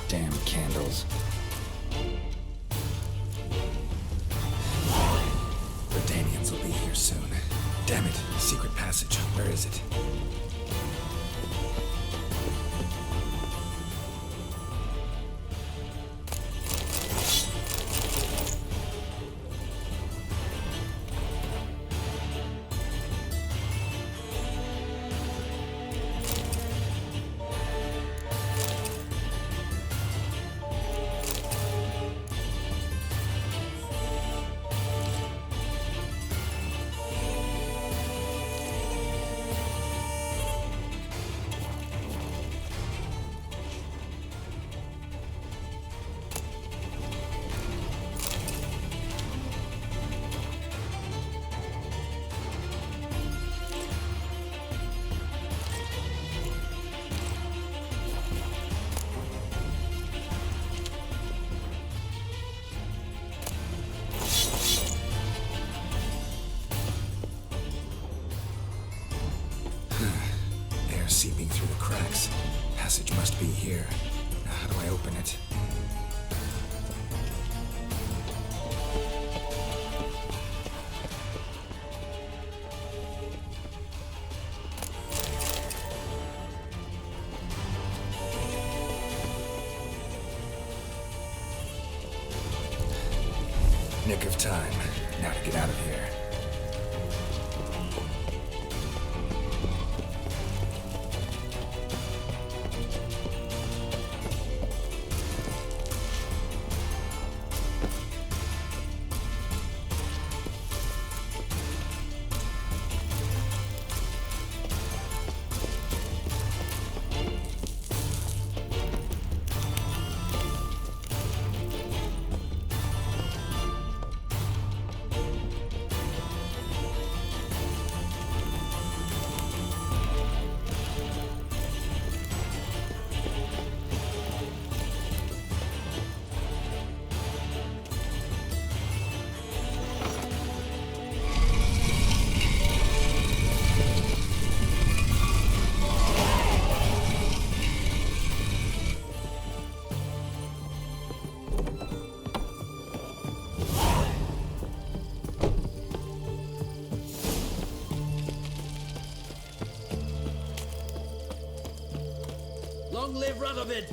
[SPEAKER 1] Damn candles. The Danians will be here soon. Damn it, secret passage. Where is it? passage must be here. Now, how do I open it? Nick of time. Now to get out of here.
[SPEAKER 2] Long live Radovid!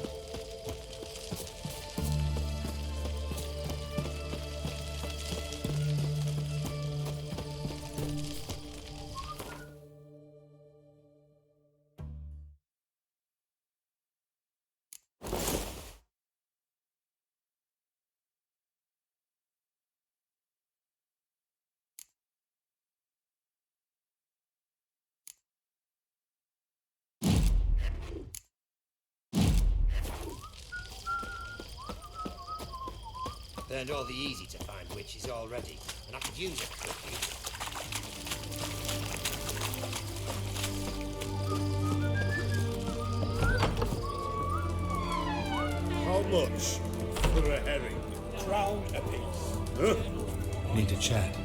[SPEAKER 16] Learned all the easy to find witches already, and I could use it quickly.
[SPEAKER 7] How much for a herring? Crown apiece. Huh?
[SPEAKER 1] Need to chat.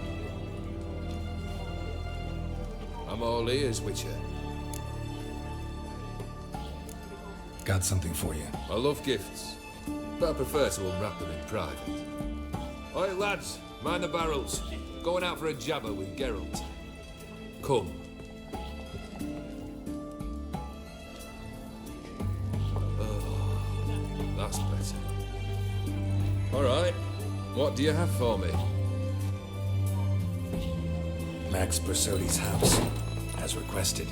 [SPEAKER 17] I'm all ears, Witcher.
[SPEAKER 1] Got something for you.
[SPEAKER 17] I love gifts, but I prefer to unwrap them in private. Oi, lads, mind the barrels. Going out for a jabber with Geralt. Come. Oh, that's better. All right, what do you have for me?
[SPEAKER 1] Max Bersodi's house, as requested.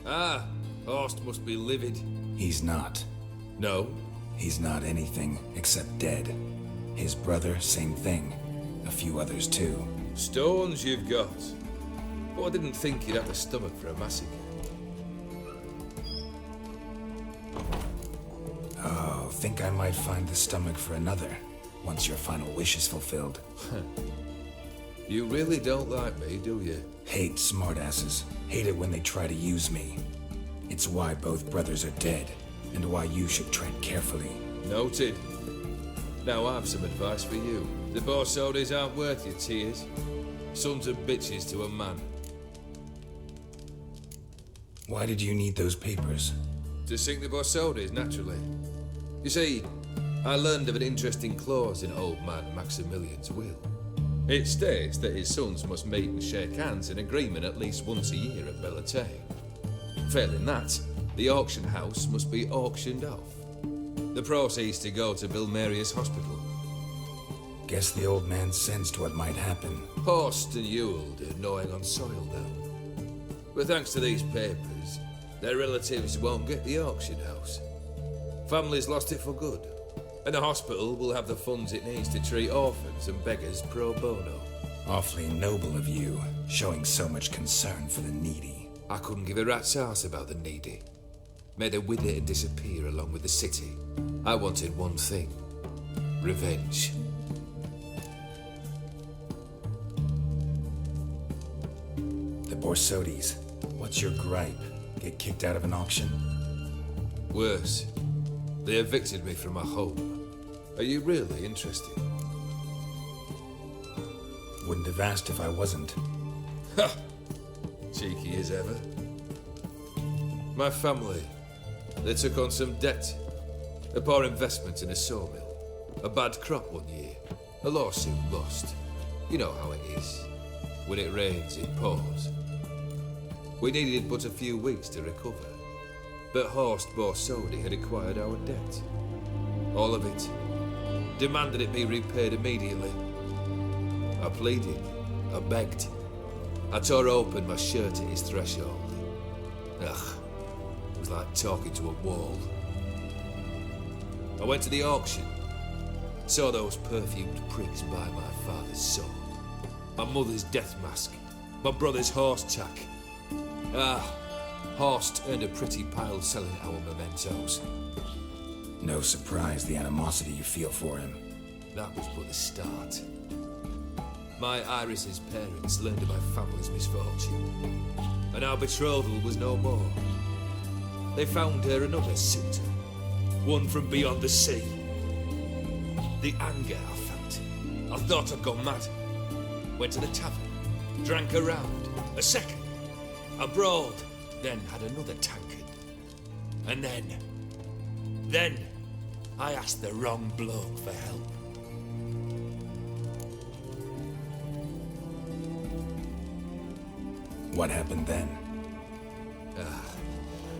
[SPEAKER 17] Ah, Horst must be livid.
[SPEAKER 1] He's not.
[SPEAKER 17] No?
[SPEAKER 1] He's not anything except dead. His brother, same thing. A few others too.
[SPEAKER 17] Stones you've got. But I didn't think you'd have the stomach for a massacre.
[SPEAKER 1] Oh, think I might find the stomach for another, once your final wish is fulfilled.
[SPEAKER 17] You really don't like me, do you?
[SPEAKER 1] Hate smartasses. Hate it when they try to use me. It's why both brothers are dead, and why you should tread carefully.
[SPEAKER 17] Noted. Now I've some advice for you. The Bersodis aren't worth your tears. Sons of bitches to a man.
[SPEAKER 1] Why did you need those papers?
[SPEAKER 17] To sink the Bersodis, naturally. You see, I learned of an interesting clause in old man Maximilian's will. It states that his sons must meet and shake hands in agreement at least once a year at Bellatane. Failing that, the auction house must be auctioned off. The proceeds to go to Bill Marius Hospital.
[SPEAKER 1] Guess the old man sensed what might happen.
[SPEAKER 17] Horst and Ewald are gnawing on soil now. But thanks to these papers, their relatives won't get the auction house. Families lost it for good. And the hospital will have the funds it needs to treat orphans and beggars pro bono.
[SPEAKER 1] Awfully noble of you, showing so much concern for the needy.
[SPEAKER 17] I couldn't give a rat's ass about the needy. Made her wither and disappear along with the city. I wanted one thing. Revenge.
[SPEAKER 1] The Bersodis. What's your gripe? Get kicked out of an auction?
[SPEAKER 17] Worse. They evicted me from my home. Are you really interested?
[SPEAKER 1] Wouldn't have asked if I wasn't.
[SPEAKER 17] Ha! Cheeky as ever. My family, they took on some debt. A poor investment in a sawmill. A bad crop one year. A lawsuit lost. You know how it is. When it rains, it pours. We needed but a few weeks to recover. But Horst Borsodi had acquired our debt. All of it. Demanded it be repaid immediately. I pleaded. I begged. I tore open my shirt at his threshold. Ugh. It was like talking to a wall. I went to the auction. Saw those perfumed pricks buy my father's sword. My mother's death mask. My brother's horse tack. Horst earned a pretty pile selling our mementos.
[SPEAKER 1] No surprise the animosity you feel for him.
[SPEAKER 17] That was but the start. My Iris's parents learned of my family's misfortune, and our betrothal was no more. They found her another suitor, one from beyond the sea. The anger I felt, I thought I'd gone mad. Went to the tavern, drank a round, a second, abroad, then had another tankard. And then I asked the wrong bloke for help.
[SPEAKER 1] What happened then?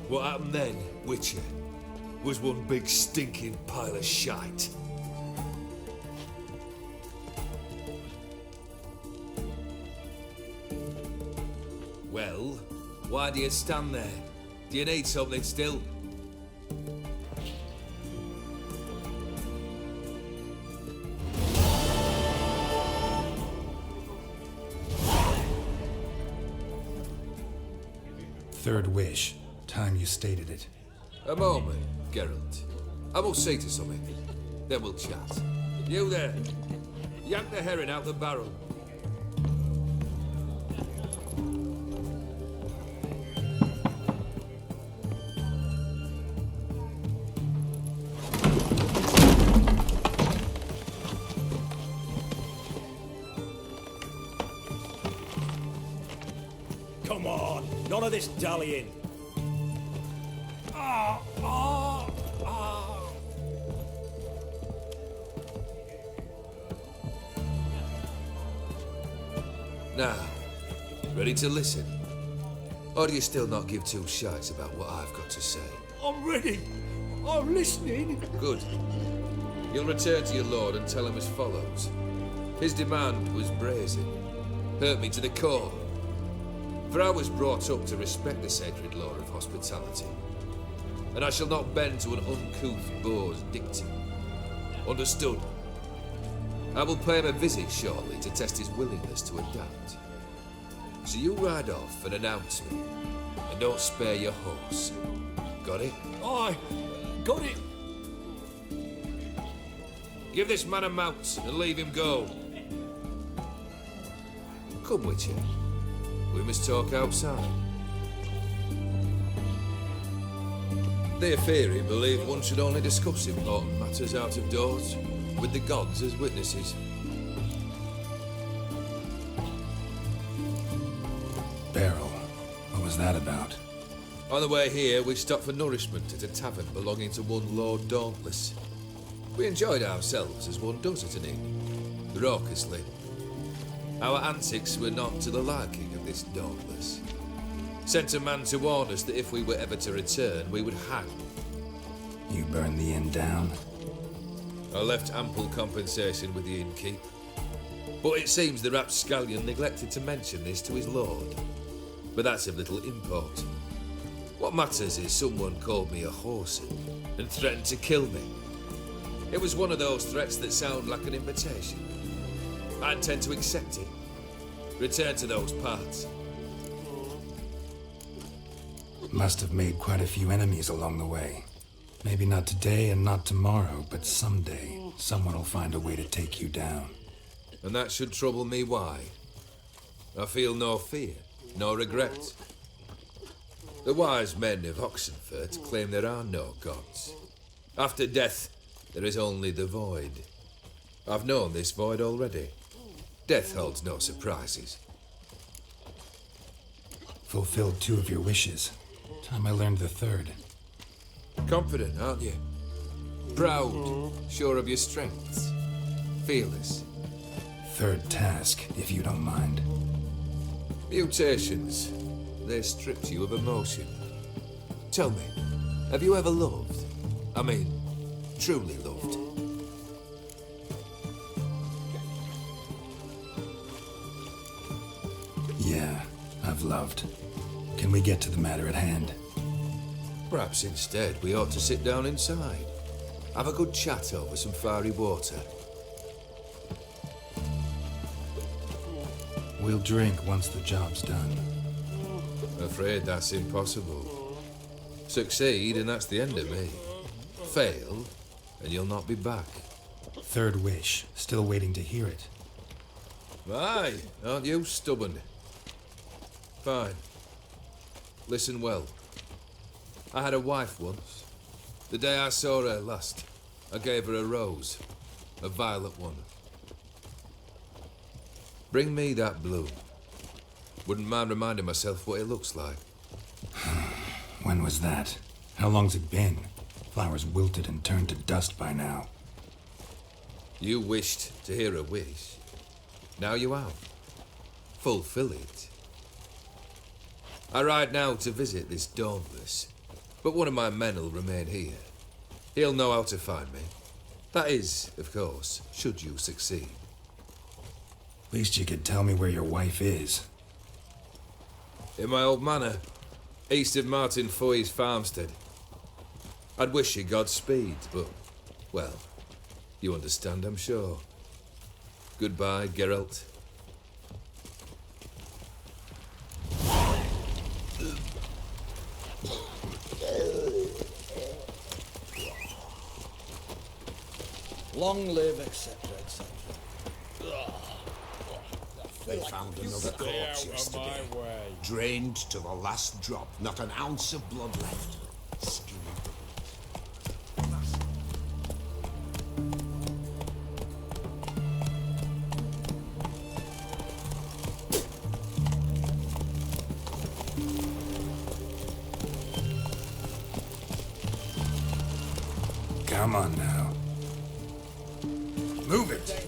[SPEAKER 17] What happened then, Witcher, was one big stinking pile of shite. Well, why do you stand there? Do you need something still?
[SPEAKER 1] Third wish. Time you stated it.
[SPEAKER 17] A moment, Geralt. I will say to something. Then we'll chat. You there. Yank the herring out the barrel.
[SPEAKER 2] Come on, none of this dallying.
[SPEAKER 17] Now, ready to listen? Or do you still not give two shites about what I've got to say?
[SPEAKER 2] I'm ready. I'm listening.
[SPEAKER 17] Good. You'll return to your lord and tell him as follows. His demand was brazen. Hurt me to the core. For I was brought up to respect the sacred law of hospitality. And I shall not bend to an uncouth boor's dictum. Understood? I will pay him a visit shortly to test his willingness to adapt. So you ride off and announce me, and don't spare your horse. Got it?
[SPEAKER 2] Aye, got it.
[SPEAKER 17] Give this man a mount and leave him go. Come, Witcher. We must talk outside. Theophary believed one should only discuss important matters out of doors, with the gods as witnesses.
[SPEAKER 1] Beryl, what was that about?
[SPEAKER 17] On the way here, we stopped for nourishment at a tavern belonging to one Lord Dauntless. We enjoyed ourselves as one does at an inn, raucously. Our antics were not to the liking of this Dauntless. Sent a man to warn us that if we were ever to return, we would hang.
[SPEAKER 1] You burned the inn down?
[SPEAKER 17] I left ample compensation with the innkeep. But it seems the rapscallion neglected to mention this to his lord. But that's of little import. What matters is someone called me a whoreson and threatened to kill me. It was one of those threats that sound like an invitation. I intend to accept it. Return to those parts.
[SPEAKER 1] Must have made quite a few enemies along the way. Maybe not today and not tomorrow, but someday, someone will find a way to take you down.
[SPEAKER 17] And that should trouble me why? I feel no fear, no regret. The wise men of Oxenfurt claim there are no gods. After death, there is only the void. I've known this void already. Death holds no surprises.
[SPEAKER 1] Fulfilled 2 of your wishes. Time I learned the 3rd.
[SPEAKER 17] Confident, aren't you? Proud, sure of your strengths. Fearless.
[SPEAKER 1] 3rd task, if you don't mind.
[SPEAKER 17] Mutations. They stripped you of emotion. Tell me, have you ever loved? I mean, truly loved?
[SPEAKER 1] Yeah, I've loved. Can we get to the matter at hand?
[SPEAKER 17] Perhaps instead we ought to sit down inside. Have a good chat over some fiery water.
[SPEAKER 1] We'll drink once the job's done.
[SPEAKER 17] Afraid that's impossible. Succeed and that's the end of me. Fail and you'll not be back.
[SPEAKER 1] 3rd wish. Still waiting to hear it.
[SPEAKER 17] Aye, aren't you stubborn? Fine. Listen well. I had a wife once. The day I saw her last, I gave her a rose. A violet one. Bring me that bloom. Wouldn't mind reminding myself what it looks like.
[SPEAKER 1] When was that? How long's it been? Flowers wilted and turned to dust by now.
[SPEAKER 17] You wished to hear a wish. Now you have. Fulfill it. I ride now to visit this Dauntless, but one of my men will remain here. He'll know how to find me. That is, of course, should you succeed.
[SPEAKER 1] Least you could tell me where your wife is.
[SPEAKER 17] In my old manor, east of Martin Foy's farmstead. I'd wish you Godspeed, but, well, you understand, I'm sure. Goodbye, Geralt.
[SPEAKER 18] Long live, etc., etc.
[SPEAKER 7] They found another corpse yesterday. Drained to the last drop. Not an ounce of blood left. Skin.
[SPEAKER 1] Come on now. Move it!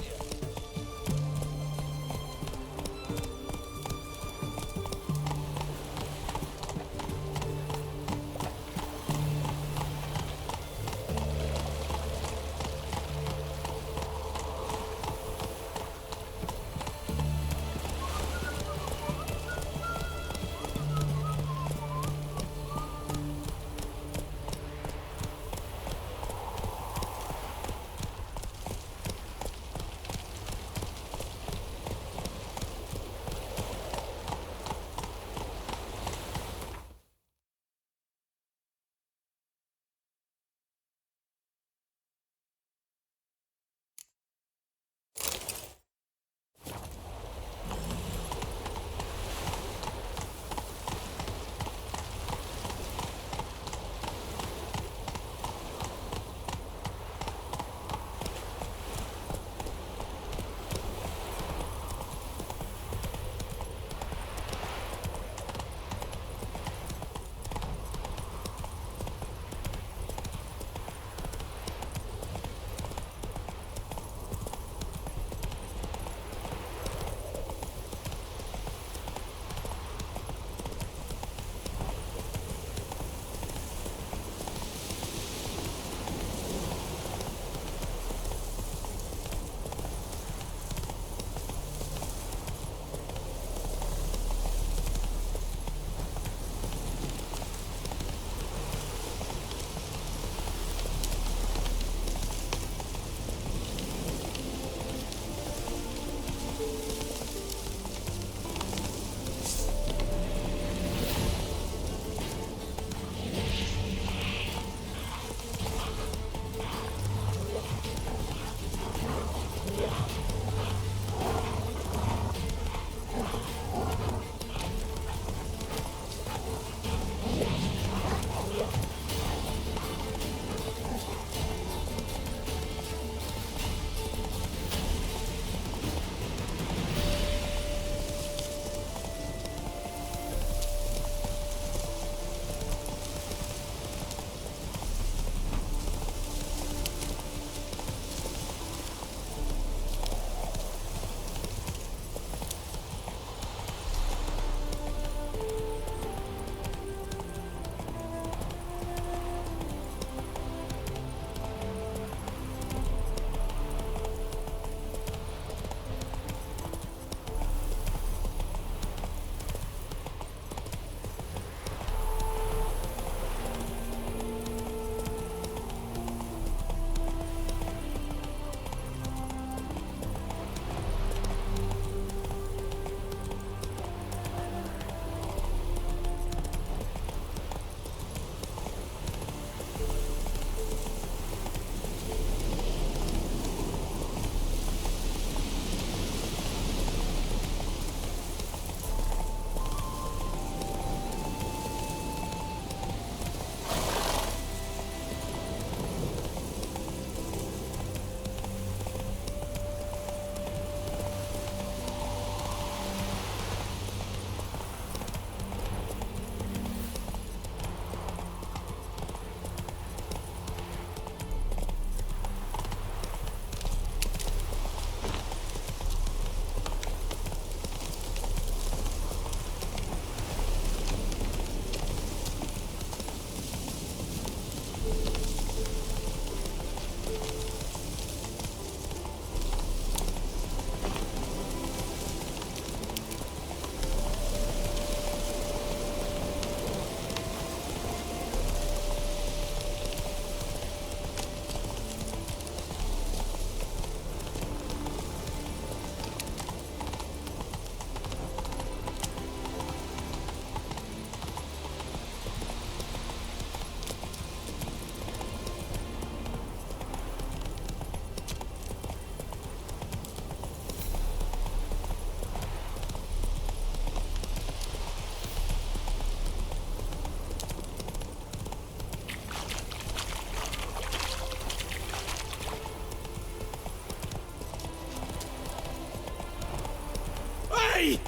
[SPEAKER 2] me?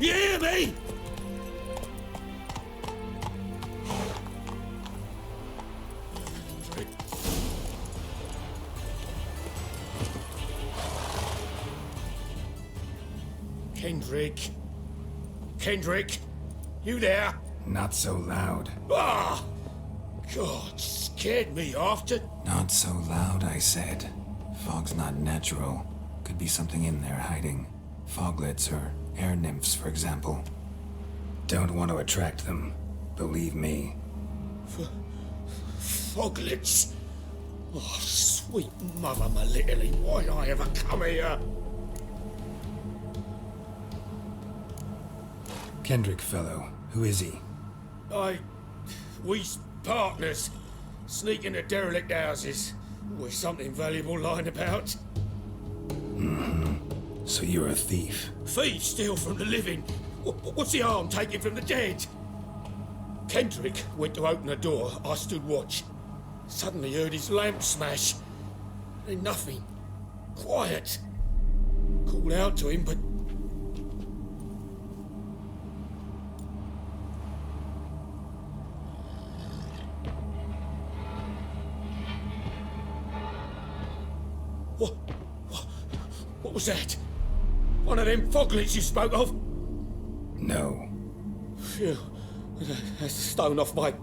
[SPEAKER 2] You hear me? Kendrick. Kendrick, you there?
[SPEAKER 1] Not so loud.
[SPEAKER 2] Ah! God, scared me after.
[SPEAKER 1] Not so loud, I said. Fog's not natural. Could be something in there hiding. Foglets or air nymphs, for example. Don't want to attract them. Believe me.
[SPEAKER 2] Foglets? Oh, sweet mother, my little, why'd I ever come here?
[SPEAKER 1] Kendrick fellow. Who is he?
[SPEAKER 2] We's partners. Sneak into derelict houses. With something valuable lying about.
[SPEAKER 1] Mm-hmm. So you're a thief?
[SPEAKER 2] Thief steal from the living? What's the harm taking from the dead? Kendrick went to open the door. I stood watch. Suddenly heard his lamp smash. Then nothing. Quiet. Called out to him, but... What was that? One of them foglets you spoke of?
[SPEAKER 1] No.
[SPEAKER 2] Phew. That's a stone off my...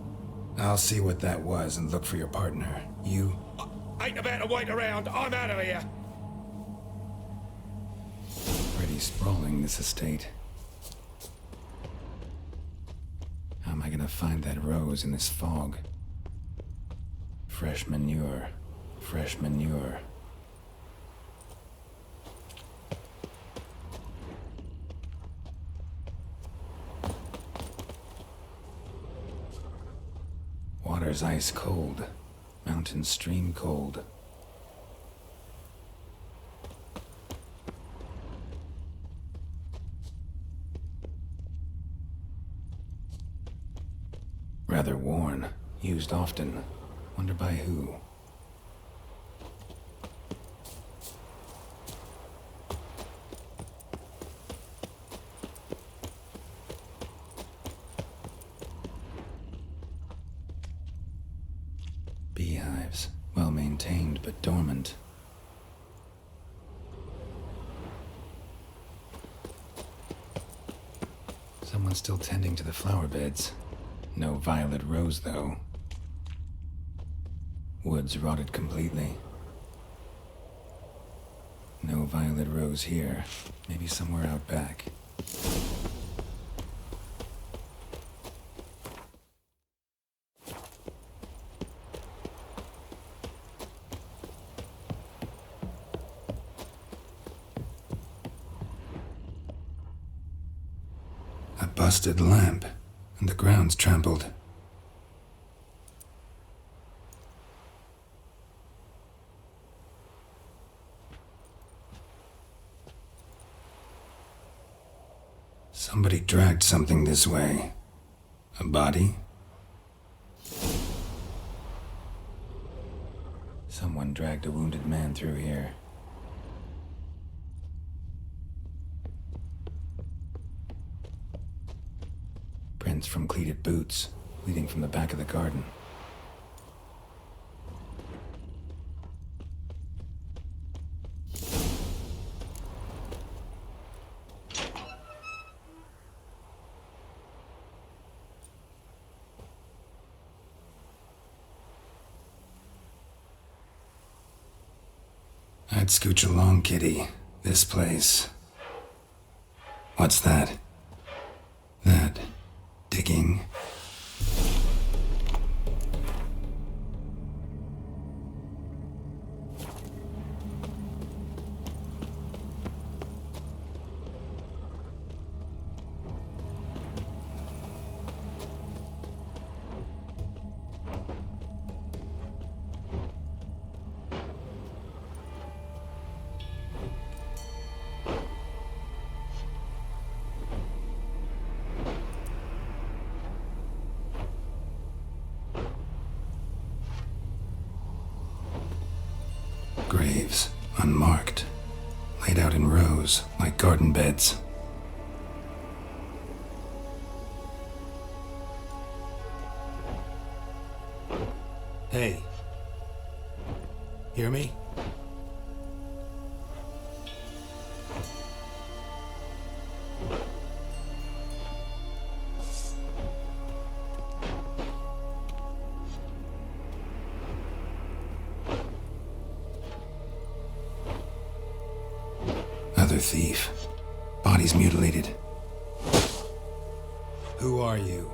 [SPEAKER 1] I'll see what that was and look for your partner. You...
[SPEAKER 2] I ain't about to wait around. I'm out of here.
[SPEAKER 1] Pretty sprawling, this estate. How am I gonna find that rose in this fog? Fresh manure. Fresh manure. Water's ice cold. Mountain stream cold. Rather worn. Used often. Wonder by who? Beehives. Well maintained, but dormant. Someone's still tending to the flower beds. No violet rose, though. Woods rotted completely. No violet rose here. Maybe somewhere out back. A busted lamp, and the ground's trampled. Somebody dragged something this way. A body? Someone dragged a wounded man through here. Prints from cleated boots, leading from the back of the garden. I'd scooch along, kitty. This place. What's that? That. Digging. Graves, unmarked, laid out in rows like garden beds.
[SPEAKER 2] Hey. Hear me?
[SPEAKER 1] Other thief. Bodies mutilated.
[SPEAKER 2] Who are you?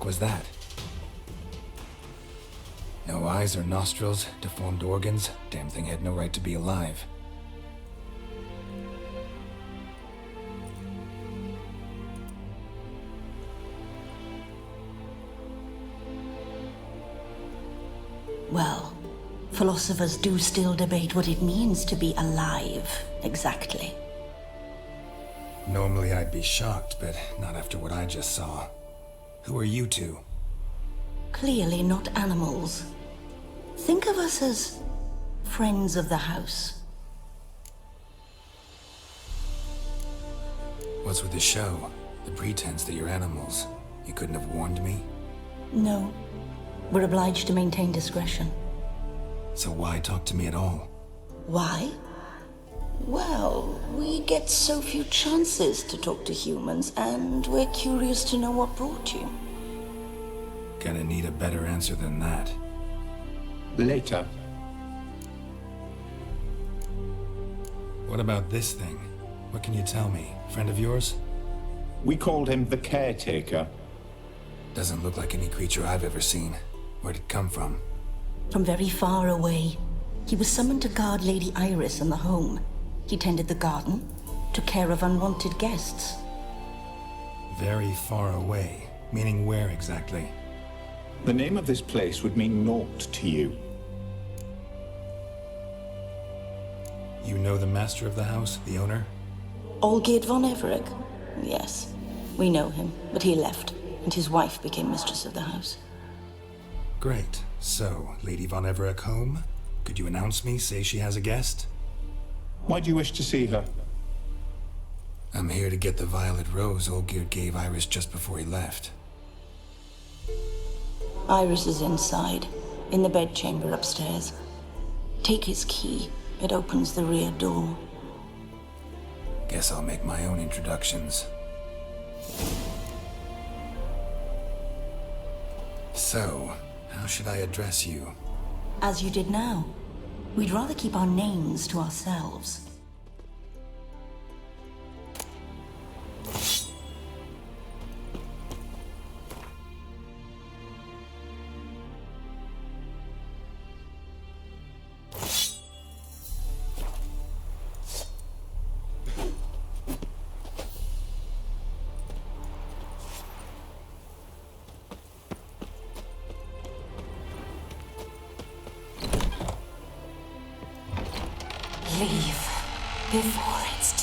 [SPEAKER 1] was that? No eyes or nostrils, deformed organs. Damn thing had no right to be alive.
[SPEAKER 19] Well, philosophers do still debate what it means to be alive, exactly.
[SPEAKER 1] Normally I'd be shocked, but not after what I just saw. Who are you two?
[SPEAKER 19] Clearly not animals. Think of us as friends of the house.
[SPEAKER 1] What's with the show? The pretense that you're animals. You couldn't have warned me?
[SPEAKER 19] No. We're obliged to maintain discretion.
[SPEAKER 1] So why talk to me at all?
[SPEAKER 19] Why? Well, we get so few chances to talk to humans, and we're curious to know what brought you.
[SPEAKER 1] Gonna need a better answer than that.
[SPEAKER 11] Later.
[SPEAKER 1] What about this thing? What can you tell me? Friend of yours?
[SPEAKER 11] We called him the Caretaker.
[SPEAKER 1] Doesn't look like any creature I've ever seen. Where'd it come from?
[SPEAKER 19] From very far away. He was summoned to guard Lady Iris in the home. He tended the garden, took care of unwanted guests.
[SPEAKER 1] Very far away. Meaning where exactly?
[SPEAKER 11] The name of this place would mean naught to you.
[SPEAKER 1] You know the master of the house, the owner?
[SPEAKER 19] Olgierd von Everett? Yes, we know him, but he left, and his wife became mistress of the house.
[SPEAKER 1] Great. So, Lady von Everett home? Could you announce me, say she has a guest?
[SPEAKER 11] Why do you wish to see her?
[SPEAKER 1] I'm here to get the violet rose Olgierd gave Iris just before he left.
[SPEAKER 19] Iris is inside, in the bedchamber upstairs. Take his key. It opens the rear door.
[SPEAKER 1] Guess I'll make my own introductions. So, how should I address you?
[SPEAKER 19] As you did now. We'd rather keep our names to ourselves. Leave before it's